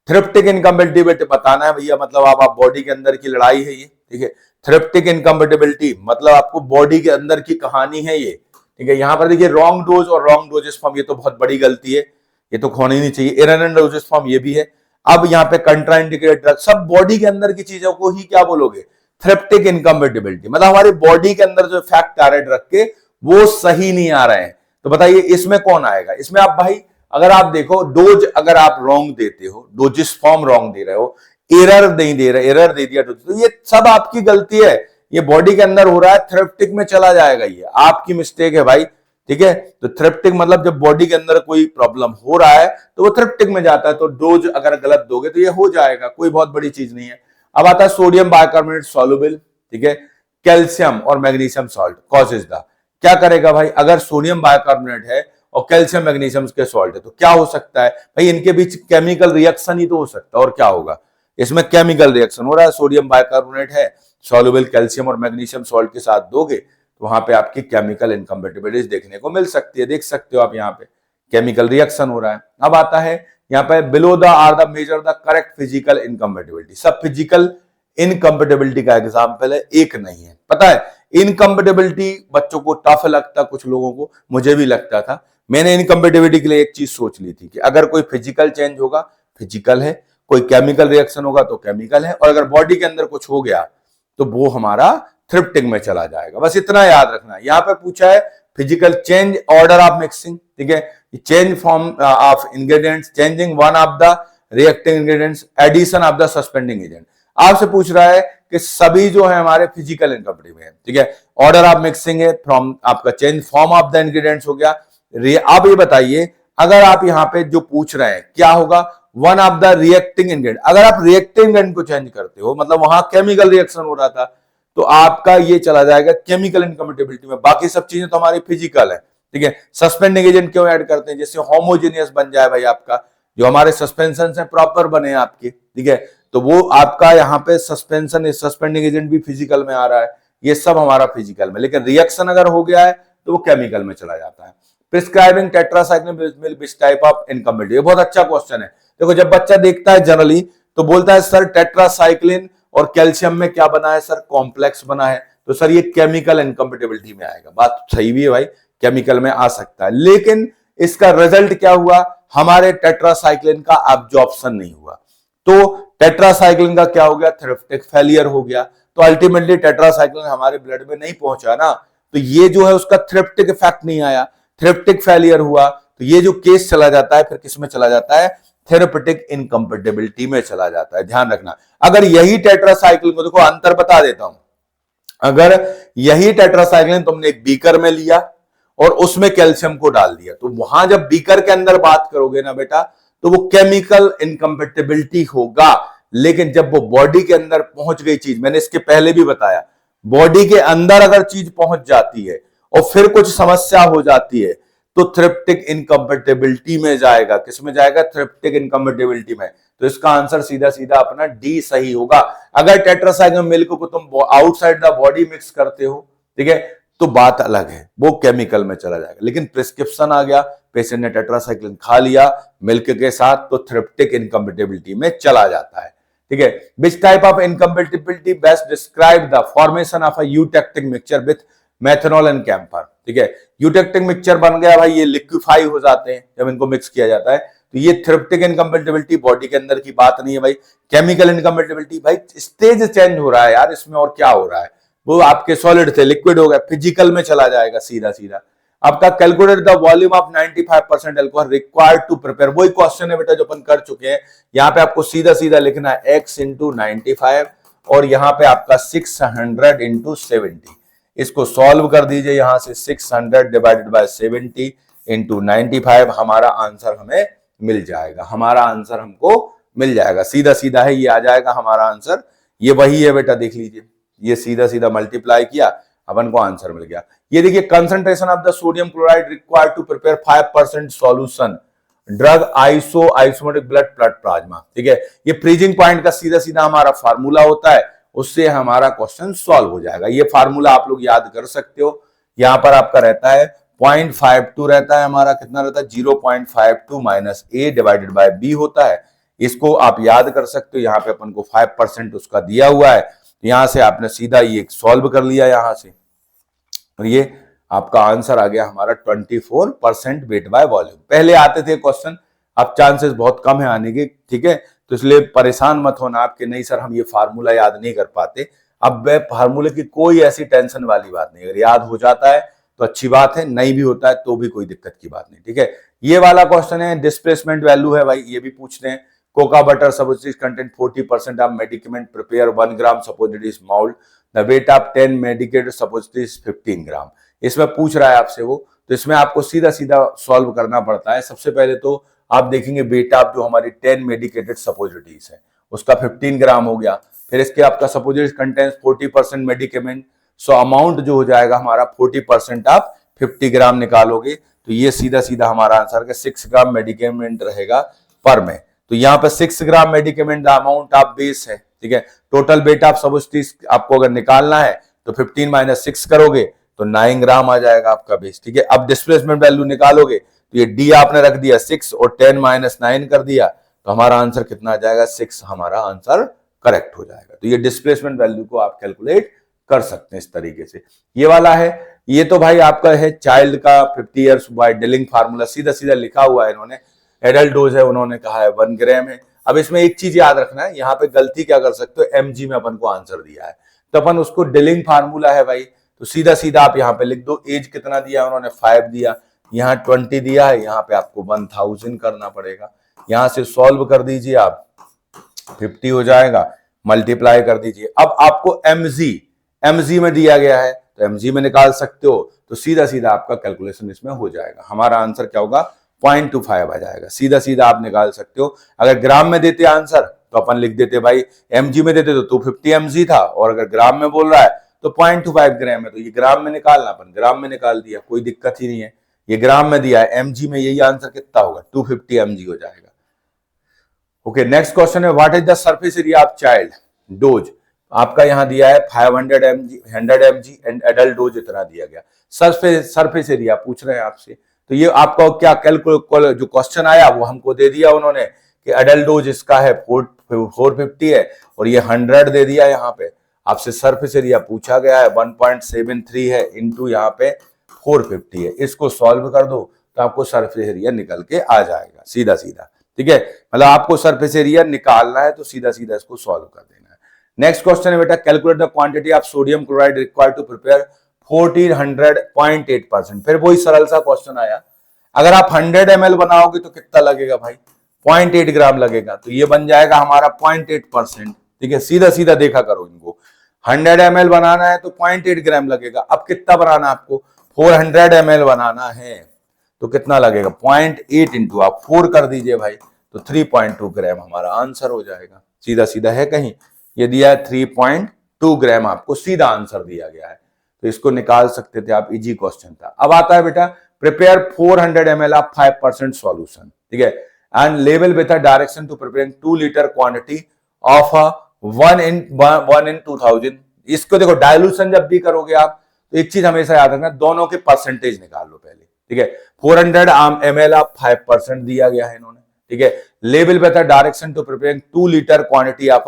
थ्रिप्टिक इनकम्पेटिबिलिटी। बताना है भैया, मतलब आप बॉडी के अंदर की लड़ाई है ये। ठीक है, थ्रिप्टिक इनकम्पेटिबिलिटी मतलब आपको बॉडी के अंदर की कहानी है ये। ठीक है, यहां पर देखिए रॉन्ग डोज और रॉन्ग डोजेस फॉर्म, ये तो बहुत बड़ी गलती है, ये तो होनी नहीं चाहिए। एरर एंड डोजेस फॉर्म ये भी है। अब यहाँ पे कंट्राइंडिकेटेड ड्रग, सब बॉडी के अंदर की चीजों को ही क्या बोलोगे, थ्रिप्टिक इनकम्पेटिबिलिटी। मतलब हमारी बॉडी के अंदर जो फैक्ट आ रहे ड्रग के वो सही नहीं आ रहे हैं। तो बताइए इसमें कौन आएगा, इसमें आप भाई अगर आप देखो डोज अगर आप रॉन्ग देते हो, डोजेस फॉर्म रॉन्ग दे रहे हो, एरर नहीं दे रहे, एरर दे दिया, तो ये सब आपकी गलती है। ये बॉडी के अंदर हो रहा है, थ्रिप्टिक में चला जाएगा, ये आपकी मिस्टेक है भाई। ठीक है, तो थ्रिप्टिक मतलब जब बॉडी के अंदर कोई प्रॉब्लम हो रहा है तो वो थ्रिप्टिक में जाता है। तो डोज अगर गलत दोगे तो ये हो जाएगा, कोई बहुत बड़ी चीज नहीं है। अब आता है सोडियम बाइकार्बोनेट सॉल्युबल। ठीक है, कैल्शियम और मैग्नीशियम सॉल्ट कॉजेज द, क्या करेगा भाई, अगर सोडियम बाइकार्बोनेट है और कैल्शियम मैग्नीशियम के सॉल्ट है तो क्या हो सकता है भाई, इनके बीच केमिकल रिएक्शन ही तो हो सकता है, और क्या होगा, इसमें केमिकल रिएक्शन हो रहा है। सोडियम बाइकार्बोनेट है, सॉल्युबल कैल्शियम और मैग्नीशियम सॉल्ट के साथ दोगे तो वहां पे आपकी केमिकल इनकम्पेटिबिलिटी देखने को मिल सकती है। देख सकते हो आप यहाँ पे केमिकल रिएक्शन हो रहा है। अब आता है यहाँ पे below the are the major the correct physical incompatibility. सब फिजिकल इनकम्पेटिबिलिटी का एग्जाम्पल है, एक नहीं है। पता है इनकम्पेटिबिलिटी बच्चों को टफ लगता, कुछ लोगों को, मुझे भी लगता था। मैंने इनकम्पेटिबिलिटी के लिए एक चीज सोच ली थी कि अगर कोई फिजिकल चेंज होगा फिजिकल है, कोई केमिकल रिएक्शन होगा तो केमिकल है, और अगर बॉडी के अंदर कुछ हो गया तो वो हमारा थ्रिप्टिक में चला जाएगा। बस इतना याद रखना। यहाँ पे पूछा है physical change order of mixing. ठीक है, change form of ingredients, changing one of the reacting ingredients, addition of the suspending agent. आपसे पूछ रहा है कि सभी जो है हमारे फिजिकल इनकम्पेटिबिलिटी है। ठीक है, ऑर्डर ऑफ मिक्सिंग है, फ्रॉम आपका change form of the ingredients हो गया। अब ये बताइए अगर आप यहाँ पे जो पूछ रहे हैं क्या होगा, one of the reacting ingredient. अगर आप रिएक्टिंग इंग्रेडिएंट को चेंज करते हो, मतलब वहां केमिकल रिएक्शन हो रहा था, तो आपका ये चला जाएगा केमिकल इनकम्पेटिबिलिटी में। बाकी सब चीजें तो हमारी फिजिकल है। ठीक है, सस्पेंडिंग एजेंट क्यों ऐड करते हैं, जिससे होमोजेनियस बन जाए भाई, आपका जो हमारे सस्पेंशन है प्रॉपर बने आपके। ठीक है, तो वो आपका यहाँ पे सस्पेंशन, सस्पेंडिंग एजेंट भी फिजिकल में आ रहा है, ये सब हमारा फिजिकल में। लेकिन रिएक्शन अगर हो गया है तो वो केमिकल में चला जाता है। Prescribing tetracycline which type of incompatibility, ये बहुत अच्छा क्वेश्चन है। देखो जब बच्चा देखता है जनरली तो बोलता है सर टेट्रासाइक्लिन और कैल्शियम में क्या बना है सर, कॉम्प्लेक्स बना है, तो सर ये केमिकल इनकम्पेटिबिलिटी में आएगा। बात सही भी है भाई, केमिकल में आ सकता है, लेकिन इसका रिजल्ट क्या हुआ, हमारे टेट्रासाइक्लिन का एब्जॉर्प्शन नहीं हुआ, तो टेट्रासाइक्लिन का क्या हो गया, थ्रिप्टिक फेलियर हो गया। तो अल्टीमेटली टेट्रासाइक्लिन हमारे ब्लड में नहीं पहुंचा ना, तो ये जो है उसका थ्रिप्टिक इफेक्ट नहीं आया, थ्रिप्टिक फेलियर हुआ, तो ये जो केस चला जाता है फिर किस में चला जाता है, थेरेपेटिक इनकम्पेटिबिलिटी में चला जाता है। ध्यान रखना, अगर यही टेट्रासाइक्लिन को, देखो अंतर बता देता हूं, अगर यही टेट्रासाइक्लिन तुमने एक बीकर में लिया और उसमें कैल्शियम को डाल दिया, तो वहां जब बीकर के अंदर बात करोगे ना बेटा, तो वो केमिकल इनकम्पेटिबिलिटी होगा। लेकिन जब वो बॉडी के अंदर पहुंच गई चीज, मैंने इसके पहले भी बताया, बॉडी के अंदर अगर चीज पहुंच जाती है और फिर कुछ समस्या हो जाती है तो थ्रिप्टिक इनकम्पेटिबिलिटी में जाएगा। किस में जाएगा, थ्रिप्टिक इनकम्पेटिबिलिटी में। तो इसका आंसर सीधा सीधा अपना डी सही होगा। अगर टेट्रासाइक्लिन मिल्क को तुम आउटसाइड द बॉडी मिक्स करते हो, ठीक है, तो बात अलग है, वो केमिकल में चला जाएगा। लेकिन प्रिस्क्रिप्शन आ गया, पेशेंट ने टेट्रासाइक्लिन खा लिया मिल्क के साथ, तो थ्रिप्टिक इनकम्पेटिबिलिटी में चला जाता है। ठीक है, which type of incompatibility best describe the formation of a eutectic mixture with methanol and camphor. ठीक है, यूटेक्टिक मिक्सचर बन गया भाई, ये लिक्विफाई हो जाते हैं जब इनको मिक्स किया जाता है, तो ये थ्रिप्टिक इनकम्पेटिबिलिटी बॉडी के अंदर की बात नहीं है भाई। केमिकल इनकम्पेटिबिलिटी भाई स्टेज चेंज हो रहा है यार, इसमें और क्या हो रहा है, वो आपके सॉलिड थे लिक्विड हो गया, फिजिकल में चला जाएगा सीधा सीधा। आपका calculate the volume of 95% alcohol required to prepare, वही क्वेश्चन है बेटा जो अपन कर चुके हैं। यहाँ पे आपको सीधा सीधा लिखना है x इंटू 95 और यहाँ पे आपका 600 इंटू 70, इसको सॉल्व कर दीजिए। यहां से 600 डिवाइडेड बाय 70 इंटू 95, हमारा आंसर हमें मिल जाएगा, हमारा आंसर हमको मिल जाएगा। सीधा सीधा है, ये आ जाएगा हमारा आंसर, ये वही है बेटा, देख लीजिए, ये सीधा सीधा मल्टीप्लाई किया, अपन को आंसर मिल गया। ये देखिए concentration of the sodium chloride required to prepare 5% solution drug isometric blood plasma, ठीक है। ये फ्रीजिंग पॉइंट का सीधा सीधा हमारा फार्मूला होता है, उससे हमारा क्वेश्चन सॉल्व हो जाएगा। ये फार्मूला आप लोग याद कर सकते हो। यहां पर आपका रहता है 0.52 रहता है हमारा, कितना रहता है 0.52 minus A divided by B होता है, इसको आप याद कर सकते हो। यहाँ पे अपन को 5% उसका दिया हुआ है, यहां से आपने सीधा ये सॉल्व कर लिया यहां से, और ये आपका आंसर आ गया हमारा 24% वेट बाय वॉल्यूम। पहले आते थे क्वेश्चन, अब चांसेस बहुत कम है आने के, ठीक है। तो इसलिए परेशान मत होना आपके, नहीं सर हम ये फार्मूला याद नहीं कर पाते। अब फार्मूले की कोई ऐसी टेंशन वाली बात नहीं, अगर याद हो जाता है तो अच्छी बात है, नहीं भी होता है तो भी कोई दिक्कत की बात नहीं, ठीक है। ये वाला क्वेश्चन है, डिस्प्लेसमेंट वैल्यू है भाई, ये भी पूछते हैं। Cocoa butter suppose content 40% of medicament prepare 1 gram suppose it is mould, the weight of 10 medicated suppose it is 15 gram. इसमें पूछ रहा है आपसे वो, तो इसमें आपको सीधा सीधा सॉल्व करना पड़ता है। सबसे पहले तो आप देखेंगे बेटा, आप जो हमारी 10 मेडिकेटेड सपोजिटरीज है उसका 15 ग्राम हो गया, फिर इसके आपका सपोजिटरी कंटेंस 40% मेडिकेमेंट, सो अमाउंट जो हो जाएगा हमारा 40% आप 50 ग्राम निकालोगे, तो ये सीधा सीधा हमारा आंसर का 6 ग्राम मेडिकेमेंट रहेगा पर में। तो यहाँ पे 6 ग्राम मेडिकेमेंट अमाउंट आप बेस है, ठीक है। टोटल बेटा आप सपोजिटरीज आपको अगर निकालना है तो 15 माइनस 6 करोगे तो 9 ग्राम आ जाएगा आपका बेस, ठीक है। अब डिस्प्लेसमेंट वैल्यू निकालोगे तो ये डी आपने रख दिया 6 और 10 माइनस 9 कर दिया, तो हमारा आंसर कितना आ जाएगा 6, हमारा आंसर करेक्ट हो जाएगा। तो ये डिस्प्लेसमेंट वैल्यू को आप कैलकुलेट कर सकते हैं इस तरीके से। ये वाला है, ये तो भाई आपका है चाइल्ड का 50 ईयर्स बाय डिलिंग फार्मूला, सीधा सीधा लिखा हुआ है इन्होंने। एडल्ट डोज है उन्होंने कहा है 1 ग्राम है। अब इसमें एक चीज याद रखना है, यहाँ पे गलती क्या कर सकते हो, mg में अपन को आंसर दिया है तो अपन उसको डिलिंग फार्मूला है भाई, तो सीधा सीधा आप यहाँ पे लिख दो। एज कितना दिया उन्होंने 5 दिया, यहाँ 20 दिया है, यहाँ पे आपको 1000 करना पड़ेगा। यहां से सॉल्व कर दीजिए आप, 50 हो जाएगा, मल्टीप्लाई कर दीजिए। अब आपको mg में दिया गया है तो mg में निकाल सकते हो, तो सीधा सीधा आपका कैलकुलेशन इसमें हो जाएगा। हमारा आंसर क्या होगा 0.25 आ जाएगा, सीधा सीधा आप निकाल सकते हो। अगर ग्राम में देते आंसर तो अपन लिख देते भाई, mg में देते तो 250 mg था, और अगर ग्राम में बोल रहा है तो 0.25 ग्राम है, तो ये ग्राम में निकालना, अपन ग्राम में निकाल दिया, कोई दिक्कत ही नहीं है। ये ग्राम में दिया है, mg में यही आंसर कितना होगा 250 mg हो जाएगा। ओके, नेक्स्ट क्वेश्चन है what is the surface area of child dose. आपका यहां दिया है 500 mg 100 mg and adult dose इतना दिया गया। सरफेस एरिया पूछ रहे हैं आपसे, तो ये आपका क्या कैलकुलेट जो क्वेश्चन आया वो हमको दे दिया उन्होंने कि एडल्ट डोज इसका है 450 है और ये 100 दे दिया। यहाँ पे आपसे सरफेस एरिया पूछा गया है 1.73 है इंटू यहाँ पे 450 है, इसको सॉल्व कर दो तो आपको सरफेस एरिया निकल के आ जाएगा सीधा सीधा, ठीक है। मतलब आपको सरफेस एरिया निकालना है तो सीधा सीधा इसको सॉल्व कर देना है। नेक्स्ट क्वेश्चन है बेटा calculate the quantity of sodium chloride required to prepare 1400.8%। फिर वही सरल सा क्वेश्चन आया, अगर आप 100 ml बनाओगे तो कितना लगेगा भाई 0.8 ग्राम लगेगा, तो ये बन जाएगा हमारा 0.8%, ठीक है। सीधा सीधा देखा करो इनको, 100 ml बनाना है तो 0.8 ग्राम लगेगा। अब कितना बनाना आपको 400 ml बनाना है तो कितना लगेगा 0.8 इंटू आप 4 कर दीजिए भाई, तो 3.2 ग्राम हमारा आंसर हो जाएगा। सीधा सीधा है, कहीं ये दिया है 3.2 ग्राम, आपको सीधा आंसर दिया गया है, तो इसको निकाल सकते थे आप, इजी क्वेश्चन था। अब आता है बेटा प्रिपेयर 400 ml ऑफ 5% सॉल्यूशन, ठीक है, एंड लेवल with a direction to preparing 2 litre quantity of 1 in 2000। इसको देखो डायलूशन जब भी करोगे आप तो एक चीज हमेशा याद रखना, दोनों के परसेंटेज निकाल लो पहले, ठीक है। 400 ml ऑफ 5% दिया गया है इन्होंने, ठीक है। लेवल with a direction to preparing 2 litre quantity of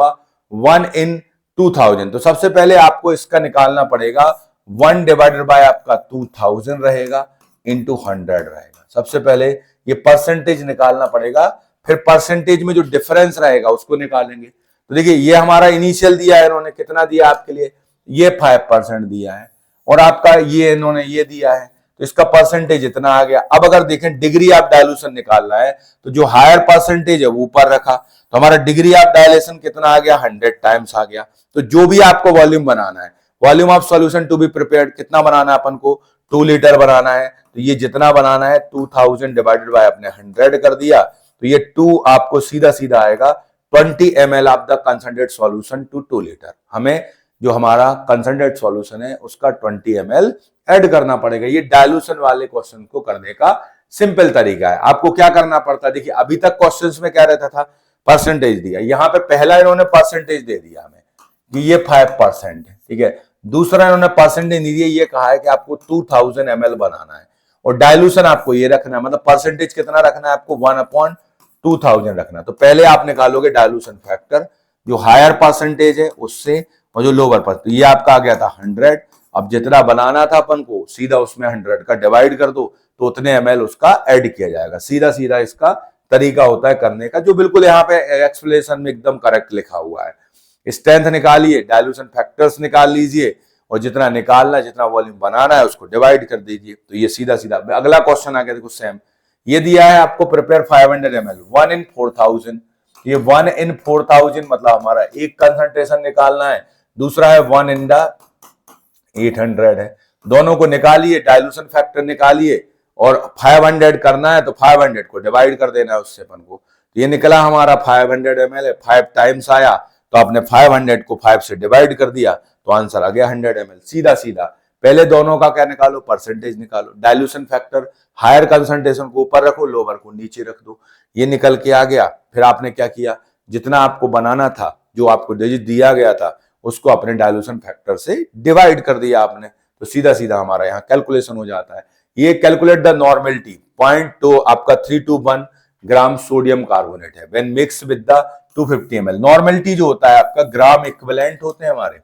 1 in 2000, तो सबसे पहले आपको इसका निकालना पड़ेगा 1 डिवाइडेड बाय आपका 2000 रहेगा इंटू 100 रहेगा। सबसे पहले ये परसेंटेज निकालना पड़ेगा, फिर परसेंटेज में जो डिफरेंस रहेगा उसको निकालेंगे। तो देखिए ये हमारा इनिशियल दिया है इन्होंने, कितना दिया आपके लिए, ये 5% दिया है, और आपका ये इन्होंने ये दिया है, तो इसका परसेंटेज इतना आ गया। अब अगर देखें डिग्री ऑफ डायलूशन निकालना है तो जो हायर परसेंटेज है वो ऊपर रखा, तो हमारा डिग्री ऑफ डायलेशन कितना आ गया, 100 टाइम्स आ गया। तो जो भी आपको वॉल्यूम बनाना है, volume of solution to be prepared कितना बनाना है अपन को, 2 लीटर बनाना है। तो ये जितना बनाना है 2000 डिवाइडेड बाय अपने 100 कर दिया, तो ये 2 आपको सीधा सीधा आएगा 20 ml of the concentrate solution to 2 litre. हमें जो हमारा कंसंट्रेट सॉल्यूशन है उसका 20 ml ऐड करना पड़ेगा। ये डायलूशन वाले क्वेश्चन को करने का सिंपल तरीका है। आपको क्या करना पड़ता है, देखिए अभी तक क्वेश्चंस में क्या रहता था, परसेंटेज दिया, यहां पे पहला इन्होंने परसेंटेज दे दिया हमें कि ये 5% है, ठीक है। दूसरा इन्होंने परसेंटेज नहीं दिया, ये कहा है कि आपको 2000 ml बनाना है और डायलूशन आपको ये रखना है, मतलब परसेंटेज कितना रखना है आपको, 1/2000 रखना है। तो पहले आप निकालोगे डायलूशन फैक्टर, जो हायर परसेंटेज है उससे और जो लोअर पर, तो ये आपका आ गया था 100। अब जितना बनाना था अपन को सीधा उसमें 100 का डिवाइड कर दो, तो उतने ml उसका ऐड किया जाएगा। सीधा सीधा इसका तरीका होता है करने का, जो बिल्कुल यहाँ पे एक्सप्लेनेशन में एकदम करेक्ट लिखा हुआ है। स्ट्रेंथ निकालिए, डायलूशन फैक्टर्स निकाल लीजिए और जितना निकालना है, जितना वॉल्यूम बनाना है उसको डिवाइड कर दीजिए। तो ये सीधा सीधा अगला क्वेश्चन आ गया, देखो सेम ये दिया है आपको, प्रिपेयर 500 ml 1 in 4000। ये 1 in 4000 मतलब हमारा एक कंसंट्रेशन निकालना है, दूसरा है 1 in the 800 है। दोनों को निकालिए, डायलूशन फैक्टर निकालिए और 500 करना है तो 500 को डिवाइड कर देना है उससे अपन को। तो ये निकला हमारा 500 ml है, 5 टाइम्स आया तो आपने 500 को 5 से डिवाइड कर दिया तो आंसर आ गया 100 ml। सीधा सीधा पहले दोनों का क्या निकालो, परसेंटेज निकालो। डायलूशन फैक्टर हायर कंसंट्रेशन को ऊपर रखो, लोअर को नीचे रख दो, ये निकल के आ गया। फिर आपने क्या किया, जितना आपको बनाना था, जो आपको डिजिट दिया गया था, उसको अपने डायलूशन फैक्टर से डिवाइड कर दिया आपने, तो सीधा सीधा हमारा यहाँ कैलकुलेशन हो जाता है। ये कैलकुलेट द नॉर्मेलिटी 0.2 आपका 321 ग्राम सोडियम कार्बोनेट है when mix with the 250 ml। Normality जो होता है आपका ग्राम इक्विवेलेंट होते हैं हमारे,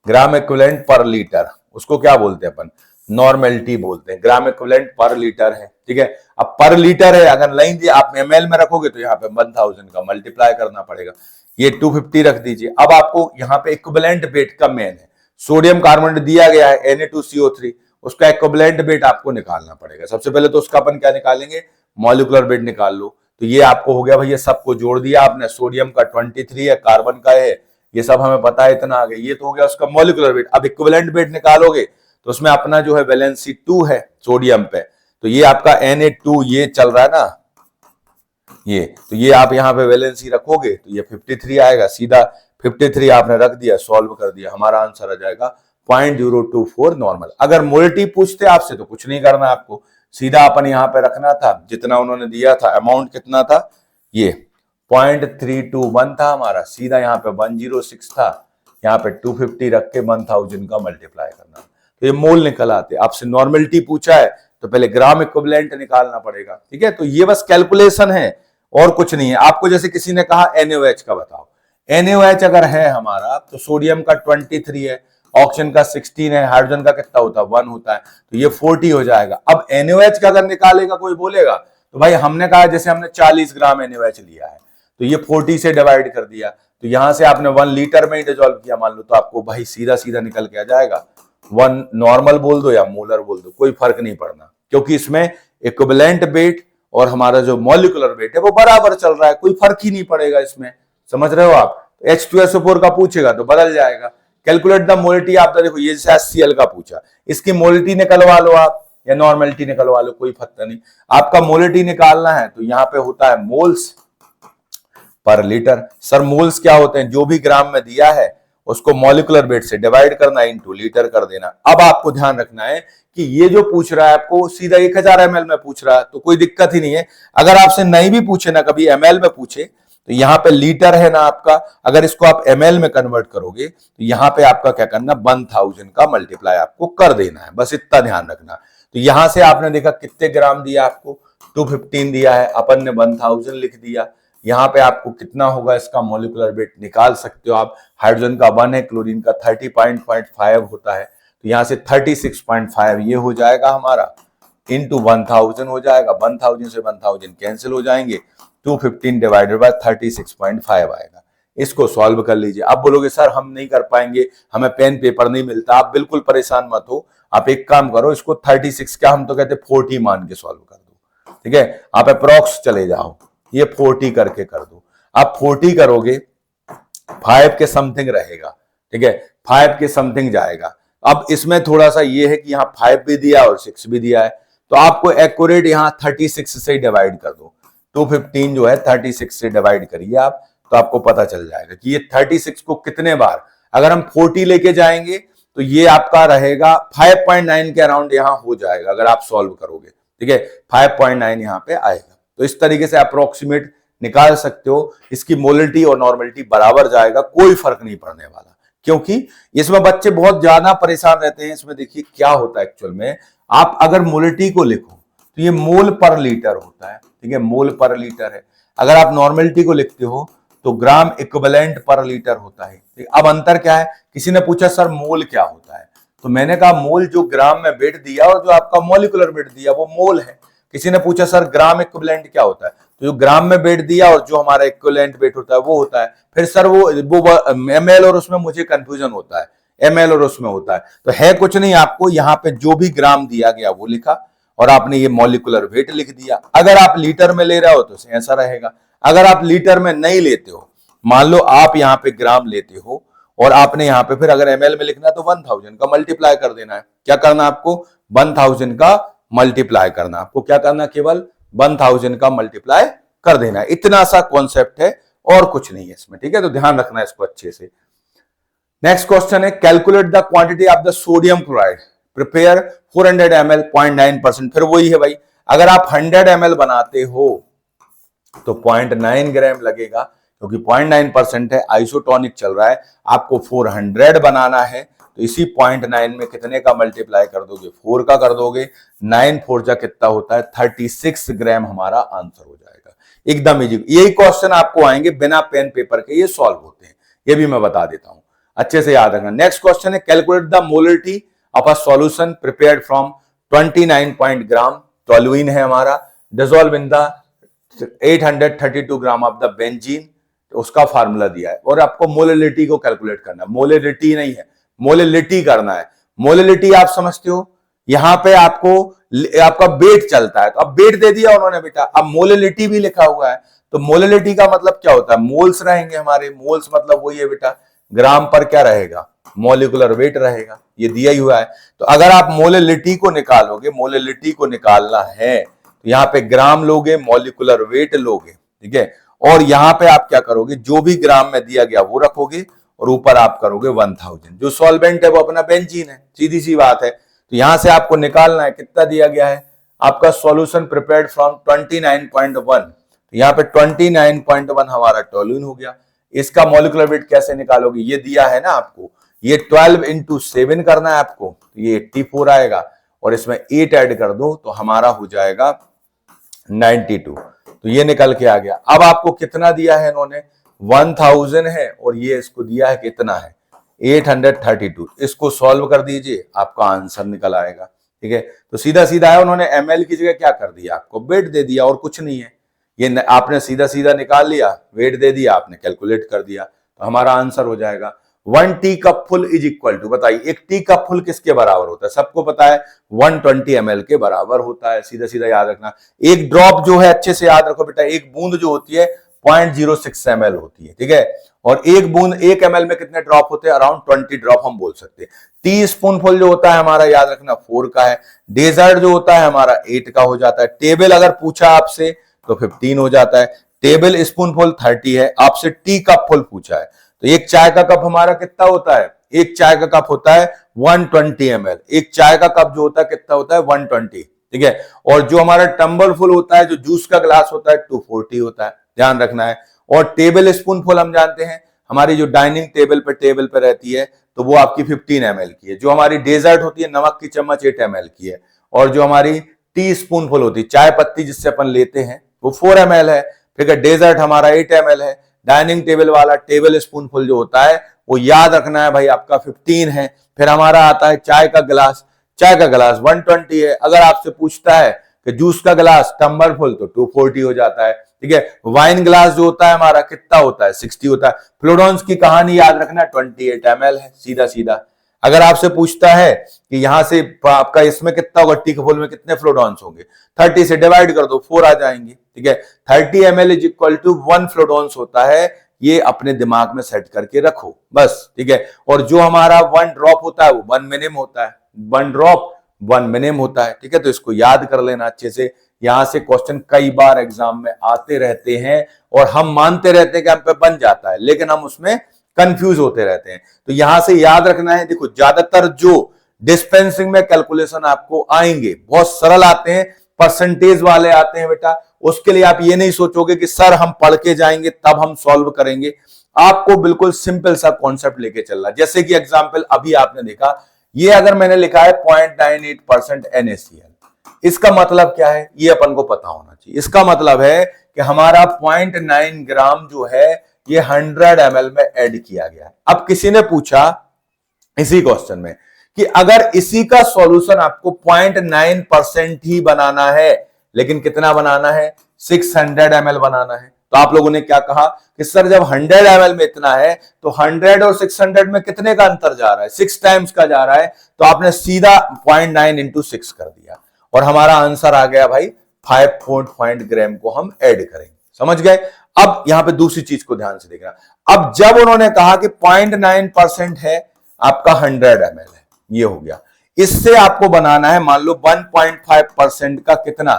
ग्राम इक्विवेलेंट पर लीटर, उसको क्या बोलते हैं अपन, नॉर्मेलिटी बोलते हैं। ग्राम इक्विवेलेंट पर लीटर है, ठीक है। अब पर लीटर है, अगर लाइन दिया आप ml में रखोगे तो यहाँ पे 1000 का मल्टीप्लाई करना पड़ेगा। ये 250 रख दीजिए। अब आपको यहाँ पे इक्विवेलेंट वेट का मेन है, सोडियम कार्बोनेट दिया गया है Na2CO3, उसका इक्विवेलेंट वेट आपको निकालना पड़ेगा। सबसे पहले तो उसका अपन क्या निकालेंगे, मॉलिक्यूलर वेट निकाल लो। तो ये आपको हो गया भैया, सबको जोड़ दिया आपने, सोडियम का 23 है, कार्बन का है, ये सब हमें पता है, इतना आ गया। ये तो हो गया उसका मॉलिक्यूलर वेट। अब इक्विवेलेंट वेट निकालोगे तो उसमें अपना जो है वैलेंसी 2 है सोडियम पे, तो ये आपका Na2 ये चल रहा है ना, ये तो ये आप यहाँ पे वैलेंसी रखोगे तो ये 53 आएगा। सीधा 53 आपने रख दिया, सॉल्व कर दिया, हमारा आंसर आ जाएगा 0.024 नॉर्मल। अगर मोल्टी पूछते आपसे तो कुछ नहीं करना आपको, सीधा अपन यहाँ पे रखना था जितना उन्होंने दिया था, अमाउंट कितना था, ये 0.321 था हमारा, सीधा यहाँ पे 106 था, यहाँ पे 250 रख के 1000 का मल्टीप्लाई करना, तो ये मोल निकल आते। आपसे नॉर्मेलिटी पूछा है तो पहले ग्राम इक्विवेलेंट निकालना पड़ेगा, ठीक है। तो ये बस कैलकुलेशन है और कुछ नहीं है। आपको जैसे किसी ने कहा NaOH का बताओ, NaOH अगर है हमारा तो सोडियम का 23 है, ऑक्सीजन का 16 है, हाइड्रोजन का कितना होता है 1 होता है, तो ये 40 हो जाएगा। अब NaOH का अगर निकालेगा कोई बोलेगा तो भाई हमने कहा जैसे हमने 40 ग्राम NaOH लिया है तो ये 40 से डिवाइड कर दिया, तो यहां से आपने 1 लीटर में ही डिसॉल्व किया मान लो, तो आपको भाई सीधा सीधा निकल के आ जाएगा 1 नॉर्मल बोल दो या मोलर बोल दो, कोई फर्क नहीं पड़ना, क्योंकि इसमें इक्विवेलेंट वेट और हमारा जो मॉलिक्यूलर वेट है वो बराबर चल रहा है, कोई फर्क ही नहीं पड़ेगा इसमें, समझ रहे हो आप। H2SO4 का पूछेगा तो बदल जाएगा। कैलकुलेट द मोलिटी आप देखो, ये जैसे HCl का पूछा, इसकी मोलिटी निकलवा लो आप या नॉर्मेलिटी निकलवा लो, कोई फर्क नहीं। आपका मोलिटी निकालना है तो यहाँ पे होता है moles per litre. Sir moles क्या होते हैं, जो भी ग्राम में दिया है उसको मॉलिक्यूलर वेट से डिवाइड करना, इनटू लीटर कर देना। अब आपको ध्यान रखना है कि ये जो पूछ रहा है आपको सीधा 1000 ml में पूछ रहा है तो कोई दिक्कत ही नहीं है। अगर आपसे नहीं भी पूछे ना कभी ml में पूछे तो यहाँ पे लीटर है ना आपका, अगर इसको आप ml में कन्वर्ट करोगे तो यहाँ पे आपका क्या करना, 1000 का मल्टीप्लाई आपको कर देना है, बस इतना ध्यान रखना। तो यहां से आपने देखा कितने ग्राम दिया आपको, 215 दिया है, अपन ने 1000 लिख दिया। यहाँ पे आपको कितना होगा इसका मॉलिक्यूलर वेट निकाल सकते हो आप। हाइड्रोजन का 1 है, क्लोरीन का 30.5 होता है, तो यहाँ से 36.5 ये हो जाएगा हमारा, इंटू 1000 हो जाएगा, 1000 से 1000 कैंसिल हो जाएंगे, 215 डिवाइडेड बाय 36.5 आएगा। इसको सॉल्व कर लीजिए। आप बोलोगे सर हम नहीं कर पाएंगे, हमें पेन पेपर नहीं मिलता। आप बिल्कुल परेशान मत हो, आप एक काम करो, इसको 36 क्या हम तो कहते 40 मान के सॉल्व कर दो, ठीक है। आप अप्रोक्स चले जाओ, ये 40 करके कर दो। आप 40 करोगे 5 के समथिंग रहेगा, ठीक है, 5 के समथिंग जाएगा। अब इसमें थोड़ा सा ये है कि यहाँ 5 भी दिया और 6 भी दिया है, तो आपको एक्यूरेट यहाँ 36 से डिवाइड कर दो। 215 जो है 36 से डिवाइड करिए आप, तो आपको पता चल जाएगा कि ये 36 को कितने बार, अगर हम 40 लेके जाएंगे तो ये आपका रहेगा 5.9 के अराउंड यहाँ हो जाएगा अगर आप सॉल्व करोगे, ठीक है, 5.9 यहाँ पे आएगा। तो इस तरीके से अप्रोक्सीमेट निकाल सकते हो। इसकी मोलिटी और नॉर्मलिटी बराबर जाएगा, कोई फर्क नहीं पड़ने वाला, क्योंकि इसमें बच्चे बहुत ज्यादा परेशान रहते हैं। इसमें देखिए क्या होता है एक्चुअल में, आप अगर मोलिटी को लिखो तो ये मोल पर लीटर होता है, ठीक है, मोल पर लीटर है। अगर आप नॉर्मलिटी को लिखते हो तो ग्राम इक्विवेलेंट पर लीटर होता है। अब अंतर क्या है, किसी ने पूछा सर मोल क्या होता है, तो मैंने कहा मोल जो ग्राम में वेट दिया और जो आपका मॉलिक्यूलर वेट दिया वो मोल है। किसी ने पूछा सर ग्राम इक्विवेलेंट क्या होता है, तो जो ग्राम में वेट दिया और जो हमारा इक्विवेलेंट वेट होता है वो होता है। फिर सर वो ml और उसमें मुझे कंफ्यूजन होता है, ml और उसमें होता है, तो है कुछ नहीं, आपको यहाँ पे जो भी ग्राम दिया गया वो लिखा और आपने ये मॉलिक्यूलर वेट लिख दिया। अगर आप लीटर में ले रहे हो तो ऐसा रहेगा, अगर आप लीटर में नहीं लेते हो, मान लो आप यहाँ पे ग्राम लेते हो और आपने यहाँ पे फिर अगर ml में लिखना है तो 1000 का मल्टीप्लाई कर देना है। क्या करना आपको, 1000 का मल्टीप्लाई करना, आपको क्या करना, केवल 1000 का मल्टीप्लाई कर देना है। इतना सा कॉन्सेप्ट है और कुछ नहीं है इसमें, ठीक है, तो ध्यान रखना है इसको अच्छे से। नेक्स्ट क्वेश्चन है calculate the quantity of the sodium chloride prepare 400 ml 0.9%। फिर वही है भाई, अगर आप 100 ml बनाते हो तो 0.9 ग्राम लगेगा, क्योंकि 0.9% है, आइसोटोनिक चल रहा है, आपको 400 बनाना है, तो इसी 0.9 में कितने का मल्टीप्लाई कर दोगे, 4 का कर दोगे, 9 4 जा कितना होता है 36 ग्राम हमारा आंसर हो जाएगा। एकदम इजी, यही क्वेश्चन आपको आएंगे बिना पेन पेपर के, ये सॉल्व होते हैं, ये भी मैं बता देता हूं, अच्छे से याद रखना। नेक्स्ट क्वेश्चन है calculate the molality of a solution prepared from 29 point gram toluene है हमारा, dissolve in the 832 gram of the benzene, उसका फार्मूला दिया है और आपको मोलिलिटी को कैलकुलेट करना है। मोलिलिटी नहीं है, मोलिलिटी करना है। मोलिलिटी आप समझते हो, यहां पे आपको आपका वेट चलता है, तो अब वेट दे दिया उन्होंने बेटा, अब मोलिलिटी भी लिखा हुआ है, तो मोलिलिटी का मतलब क्या होता है, मोल्स रहेंगे हमारे, मोल्स मतलब वही है बेटा, ग्राम पर क्या रहेगा, मॉलिक्यूलर वेट रहेगा, ये दिया ही हुआ है। तो अगर आप मोलिलिटी को निकालोगे, मोलिलिटी को निकालना है तो यहाँ पे ग्राम लोगे, मॉलिक्यूलर वेट लोगे, ठीक है, और यहां पे आप क्या करोगे, जो भी ग्राम में दिया गया वो रखोगे और ऊपर आप करोगे 1000। जो सॉल्वेंट है वो अपना बेंजीन है, सीधी सी बात है। तो यहां से आपको निकालना है कितना दिया गया है, आपका सॉल्यूशन प्रिपेयर्ड फ्रॉम 29.1, तो यहाँ पे 29.1 हमारा टोलुइन हो गया। इसका मॉलिक्यूलर वेट कैसे निकालोगे, ये दिया है ना आपको, ये 12 × 7 करना है आपको, तो ये 84 आएगा और इसमें 8 ऐड कर दो तो हमारा हो जाएगा 92, तो ये निकल के आ गया। अब आपको कितना दिया है इन्होंने, 1000 है और ये इसको दिया है कितना है 832, इसको सॉल्व कर दीजिए आपका आंसर निकल आएगा, ठीक है। तो सीधा सीधा है, उन्होंने ml की जगह क्या कर दिया, आपको वेट दे दिया और कुछ नहीं है, ये आपने सीधा सीधा निकाल लिया, वेट दे दिया आपने, कैलकुलेट कर दिया, तो हमारा आंसर हो जाएगा 1 tea cup full is equal to, बताइए एक टी कप फुल किसके बराबर होता है, सबको पता है 120 ml के बराबर होता है, सीधा सीधा याद रखना। एक ड्रॉप जो है अच्छे से याद रखो बेटा, एक बूंद जो होती है 0.06 ml होती है, ठीक है, और एक बूंद 1 ml में कितने ड्रॉप होते हैं, अराउंड 20 ड्रॉप हम बोल सकते हैं। टी स्पून फुल जो होता है हमारा याद रखना 4 का है, डेजर्ट जो होता है हमारा 8 का हो जाता है, टेबल अगर पूछा आपसे तो 15 हो जाता है, टेबल स्पून फुल 30 है, आपसे टी कप फुल पूछा है तो एक चाय का कप हमारा कितना होता है, एक चाय का कप होता है 120 ml, एक चाय का कप जो होता है कितना होता है 120, ठीक है, और जो हमारा टंबल फुल होता है, जो जूस का ग्लास होता है 240 होता है, ध्यान रखना है। और टेबल स्पून फुल हम जानते हैं, हमारी जो डाइनिंग टेबल पे रहती है तो वो आपकी 15 ml की है, जो हमारी डेजर्ट होती है नमक की चम्मच 8 ml की है, और जो हमारी टी स्पून फुल होती है चाय पत्ती जिससे अपन लेते हैं वो 4 ml है, ठीक है, डेजर्ट हमारा 8 ml है, डाइनिंग टेबल वाला टेबल स्पून फुल जो होता है वो याद रखना है भाई आपका 15 है। फिर हमारा आता है चाय का गिलास, चाय का गिलास 120 है। अगर आपसे पूछता है कि जूस का ग्लास टम्बर फुल तो 240 हो जाता है, ठीक है। वाइन ग्लास जो होता है हमारा कितना होता है, 60 होता है। फ्लोडॉन्स की कहानी याद रखना 28 ml है, सीधा सीधा। अगर आपसे पूछता है कि यहां से आपका इसमें कितना होगा, टी के फुल में कितने फ्लोडॉन्स होंगे, 30 से डिवाइड कर दो 4 आ जाएंगे, ठीक है। 30 ml इज इक्वल टू 1 फ्लोडॉन्स होता है, ये अपने दिमाग में सेट करके रखो बस, ठीक है। और जो हमारा 1 ड्रॉप होता है वो 1 मिनिम होता है, 1 ड्रॉप 1 मिनिम होता है, ठीक है। तो इसको याद कर लेना अच्छे से, यहां से क्वेश्चन कई बार एग्जाम में आते रहते हैं और हम मानते रहते हैं कि हम पे बन जाता है, लेकिन हम उसमें कंफ्यूज होते रहते हैं। तो यहां से याद रखना है, देखो ज्यादातर जो डिस्पेंसिंग में कैलकुलेशन आपको आएंगे बहुत सरल आते हैं, परसेंटेज वाले आते हैं बेटा। उसके लिए आप ये नहीं सोचोगे कि सर हम पढ़ के जाएंगे तब हम सॉल्व करेंगे, आपको बिल्कुल सिंपल सा कॉन्सेप्ट लेके चलना। जैसे कि एग्जांपल अभी आपने देखा, ये अगर मैंने लिखा है 0.98% NaCl, इसका मतलब क्या है ये अपन को पता होना चाहिए। इसका मतलब है कि हमारा 0.9 ग्राम जो है ये 100 ml में ऐड किया गया है। अब किसी ने पूछा इसी क्वेश्चन में कि अगर इसी का सॉल्यूशन आपको 0.9% ही बनाना है, लेकिन कितना बनाना है, 600 ml बनाना है, तो आप लोगों ने क्या कहा कि सर जब 100 ml में इतना है तो 100 और 600 में कितने का अंतर जा रहा है, 6 टाइम्स का जा रहा है। तो आपने सीधा 0.9 इंटू 6 कर दिया और हमारा आंसर आ गया भाई 5 ग्राम को हम ऐड करेंगे, समझ गए। अब यहां पे दूसरी चीज को ध्यान से देखना, अब जब उन्होंने कहा कि 0.9% है आपका 100 ml है, ये हो गया। इससे आपको बनाना है मान लो 1.5% का कितना,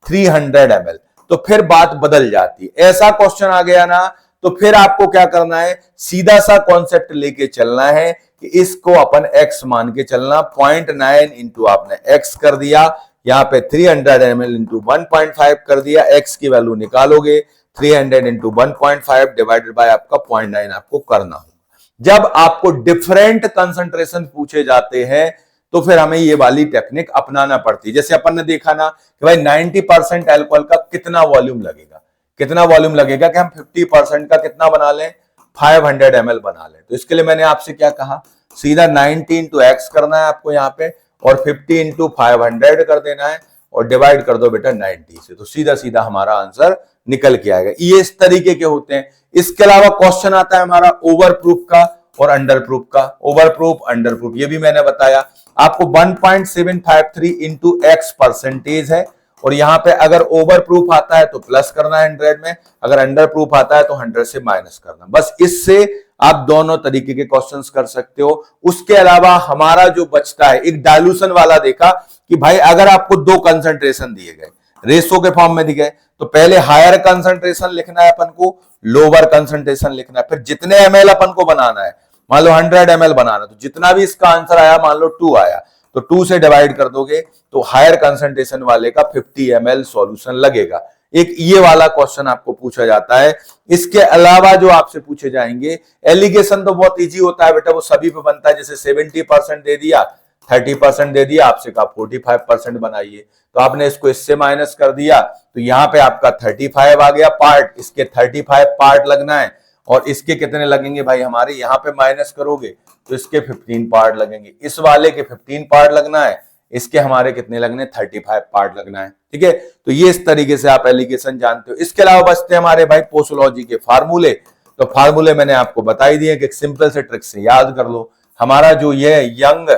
300 ml, तो फिर बात बदल जाती है। ऐसा क्वेश्चन आ गया ना तो फिर आपको क्या करना है, सीधा सा कॉन्सेप्ट लेके चलना है कि इसको अपन x मान के चलना। 0.9 इंटू आपने x कर दिया, यहां पे 300 ml इंटू 1.5 कर दिया, x की वैल्यू निकालोगे 300 इंटू 1.5 डिवाइडेड बाय आपका 0.9 आपको करना होगा। जब आपको डिफरेंट कंसंट्रेशन पूछे जाते हैं तो फिर हमें ये वाली टेक्निक अपनाना पड़ती है। जैसे अपन ने देखा ना कि भाई 90% अल्कोहल का कितना वॉल्यूम लगेगा, कितना वॉल्यूम लगेगा कि हम 50% का कितना बना लें, 500 ml बना लें। तो इसके लिए मैंने आपसे क्या कहा, सीधा 90 इंटू एक्स करना है आपको यहाँ पे और 50 इंटू 500 कर देना है और डिवाइड कर दो बेटा 90 से, तो सीधा सीधा हमारा आंसर निकल के आएगा। ये इस तरीके के होते हैं। इसके अलावा क्वेश्चन आता है हमारा ओवर प्रूफ का और अंडर प्रूफ का। ओवर प्रूफ अंडर प्रूफ ये भी मैंने बताया आपको 1.753 इंटू एक्स परसेंटेज है और यहां पे अगर ओवर प्रूफ आता है तो प्लस करना है 100 में, अगर अंडर प्रूफ आता है तो 100 से माइनस करना। बस इससे आप दोनों तरीके के क्वेश्चंस कर सकते हो। उसके अलावा हमारा जो बचता है एक डाइल्यूशन वाला देखा कि भाई अगर आपको दो कंसंट्रेशन दिए गए रेशो के फॉर्म में दिए गए तो पहले हायर कंसंट्रेशन लिखना है अपन को, लोअर कंसंट्रेशन लिखना है, फिर जितने एमएल अपन को बनाना है, मान लो 100 ml बनाना, तो जितना भी इसका आंसर आया मान लो 2 आया तो 2 से डिवाइड कर दोगे तो हायर कंसंट्रेशन वाले का 50 ml सॉल्यूशन लगेगा। एक ये वाला क्वेश्चन आपको पूछा जाता है। इसके अलावा जो आपसे पूछे जाएंगे एलिगेशन तो बहुत इजी होता है बेटा, वो सभी पे बनता है। जैसे 70% दे दिया, 30% दे दिया, आपसे कहा 45% बनाइए, तो आपने इसको इससे माइनस कर दिया तो यहां पे आपका 35 आ गया पार्ट, इसके 35 पार्ट लगना है और इसके कितने लगेंगे भाई हमारे, यहां पे माइनस करोगे तो इसके 15 पार्ट लगेंगे, इस वाले के 15 पार्ट लगना है, इसके हमारे कितने लगने 35 पार्ट लगना है, ठीक है। तो ये इस तरीके से आप एलिगेशन जानते हो। इसके अलावा बचते हमारे भाई पोसोलॉजी के फार्मूले। तो फार्मूले मैंने आपको बताई दिए कि एक सिंपल से ट्रिक से याद कर लो। हमारा जो ये यंग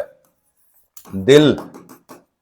दिल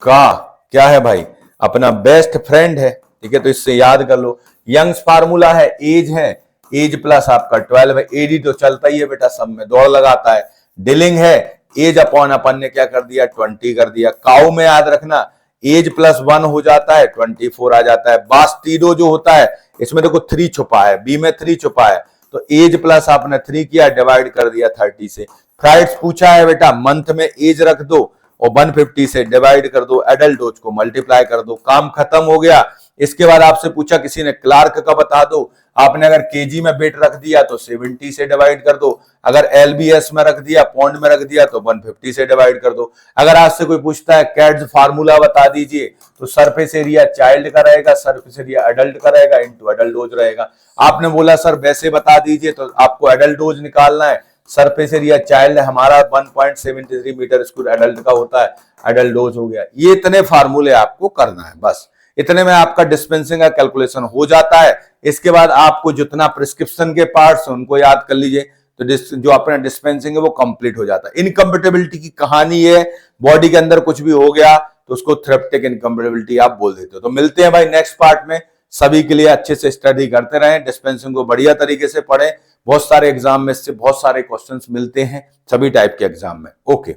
का क्या है भाई, अपना बेस्ट फ्रेंड है, ठीक है। तो इससे याद कर लो, यंग्स फार्मूला है एज है, एज प्लस आपका 12 है, एडी तो चलता ही है बेटा, सब में दौड़ लगाता है। डिलिंग है एज अपॉन अपन ने क्या कर दिया 20 कर दिया। काउ में याद रखना एज प्लस 1 हो जाता है 24 आ जाता है। बास्टिडो जो होता है इसमें देखो 3 छुपा है, बी में 3 छुपा है, तो एज प्लस आपने 3 किया डिवाइड कर दिया 30 से। फ्राइड्स पूछा है बेटा मंथ में एज रख दो और 150 से डिवाइड कर दो, एडल्ट डोज को मल्टीप्लाई कर दो, काम खत्म हो गया। इसके बाद आपसे पूछा किसी ने क्लार्क का बता दो, आपने अगर केजी में वेट रख दिया तो 70 से डिवाइड कर दो, अगर एलबीएस में रख दिया, पौंड में रख दिया तो 150 से डिवाइड कर दो। अगर आपसे कोई पूछता है कैट्स फार्मूला बता दीजिए, तो सरफेस एरिया चाइल्ड का रहेगा, सरफेस एरिया एडल्ट का रहेगा इनटू एडल्ट डोज रहेगा। आपने बोला सर वैसे बता दीजिए, तो आपको एडल्ट डोज निकालना है, सरफेस एरिया चाइल्ड हमारा 1.73 मीटर स्क्वायर एडल्ट का होता है, एडल्ट डोज हो गया। ये इतने फार्मूले आपको करना है बस। इतने में आपका डिस्पेंसिंग का कैलकुलेशन हो जाता है। इसके बाद आपको जितना प्रिस्क्रिप्शन के पार्ट्स उनको याद कर लीजिए, तो जो अपना डिस्पेंसिंग है वो कंप्लीट हो जाता है। इनकम्पेटिबिलिटी की कहानी है, बॉडी के अंदर कुछ भी हो गया तो उसको थेरेपेटिक इनकम्पेटिबिलिटी आप बोल देते हो। तो मिलते हैं भाई नेक्स्ट पार्ट में। सभी के लिए अच्छे से स्टडी करते रहें, डिस्पेंसिंग को बढ़िया तरीके से पढ़ें। बहुत सारे एग्जाम में इससे बहुत सारे क्वेश्चंस मिलते हैं सभी टाइप के एग्जाम में। ओके।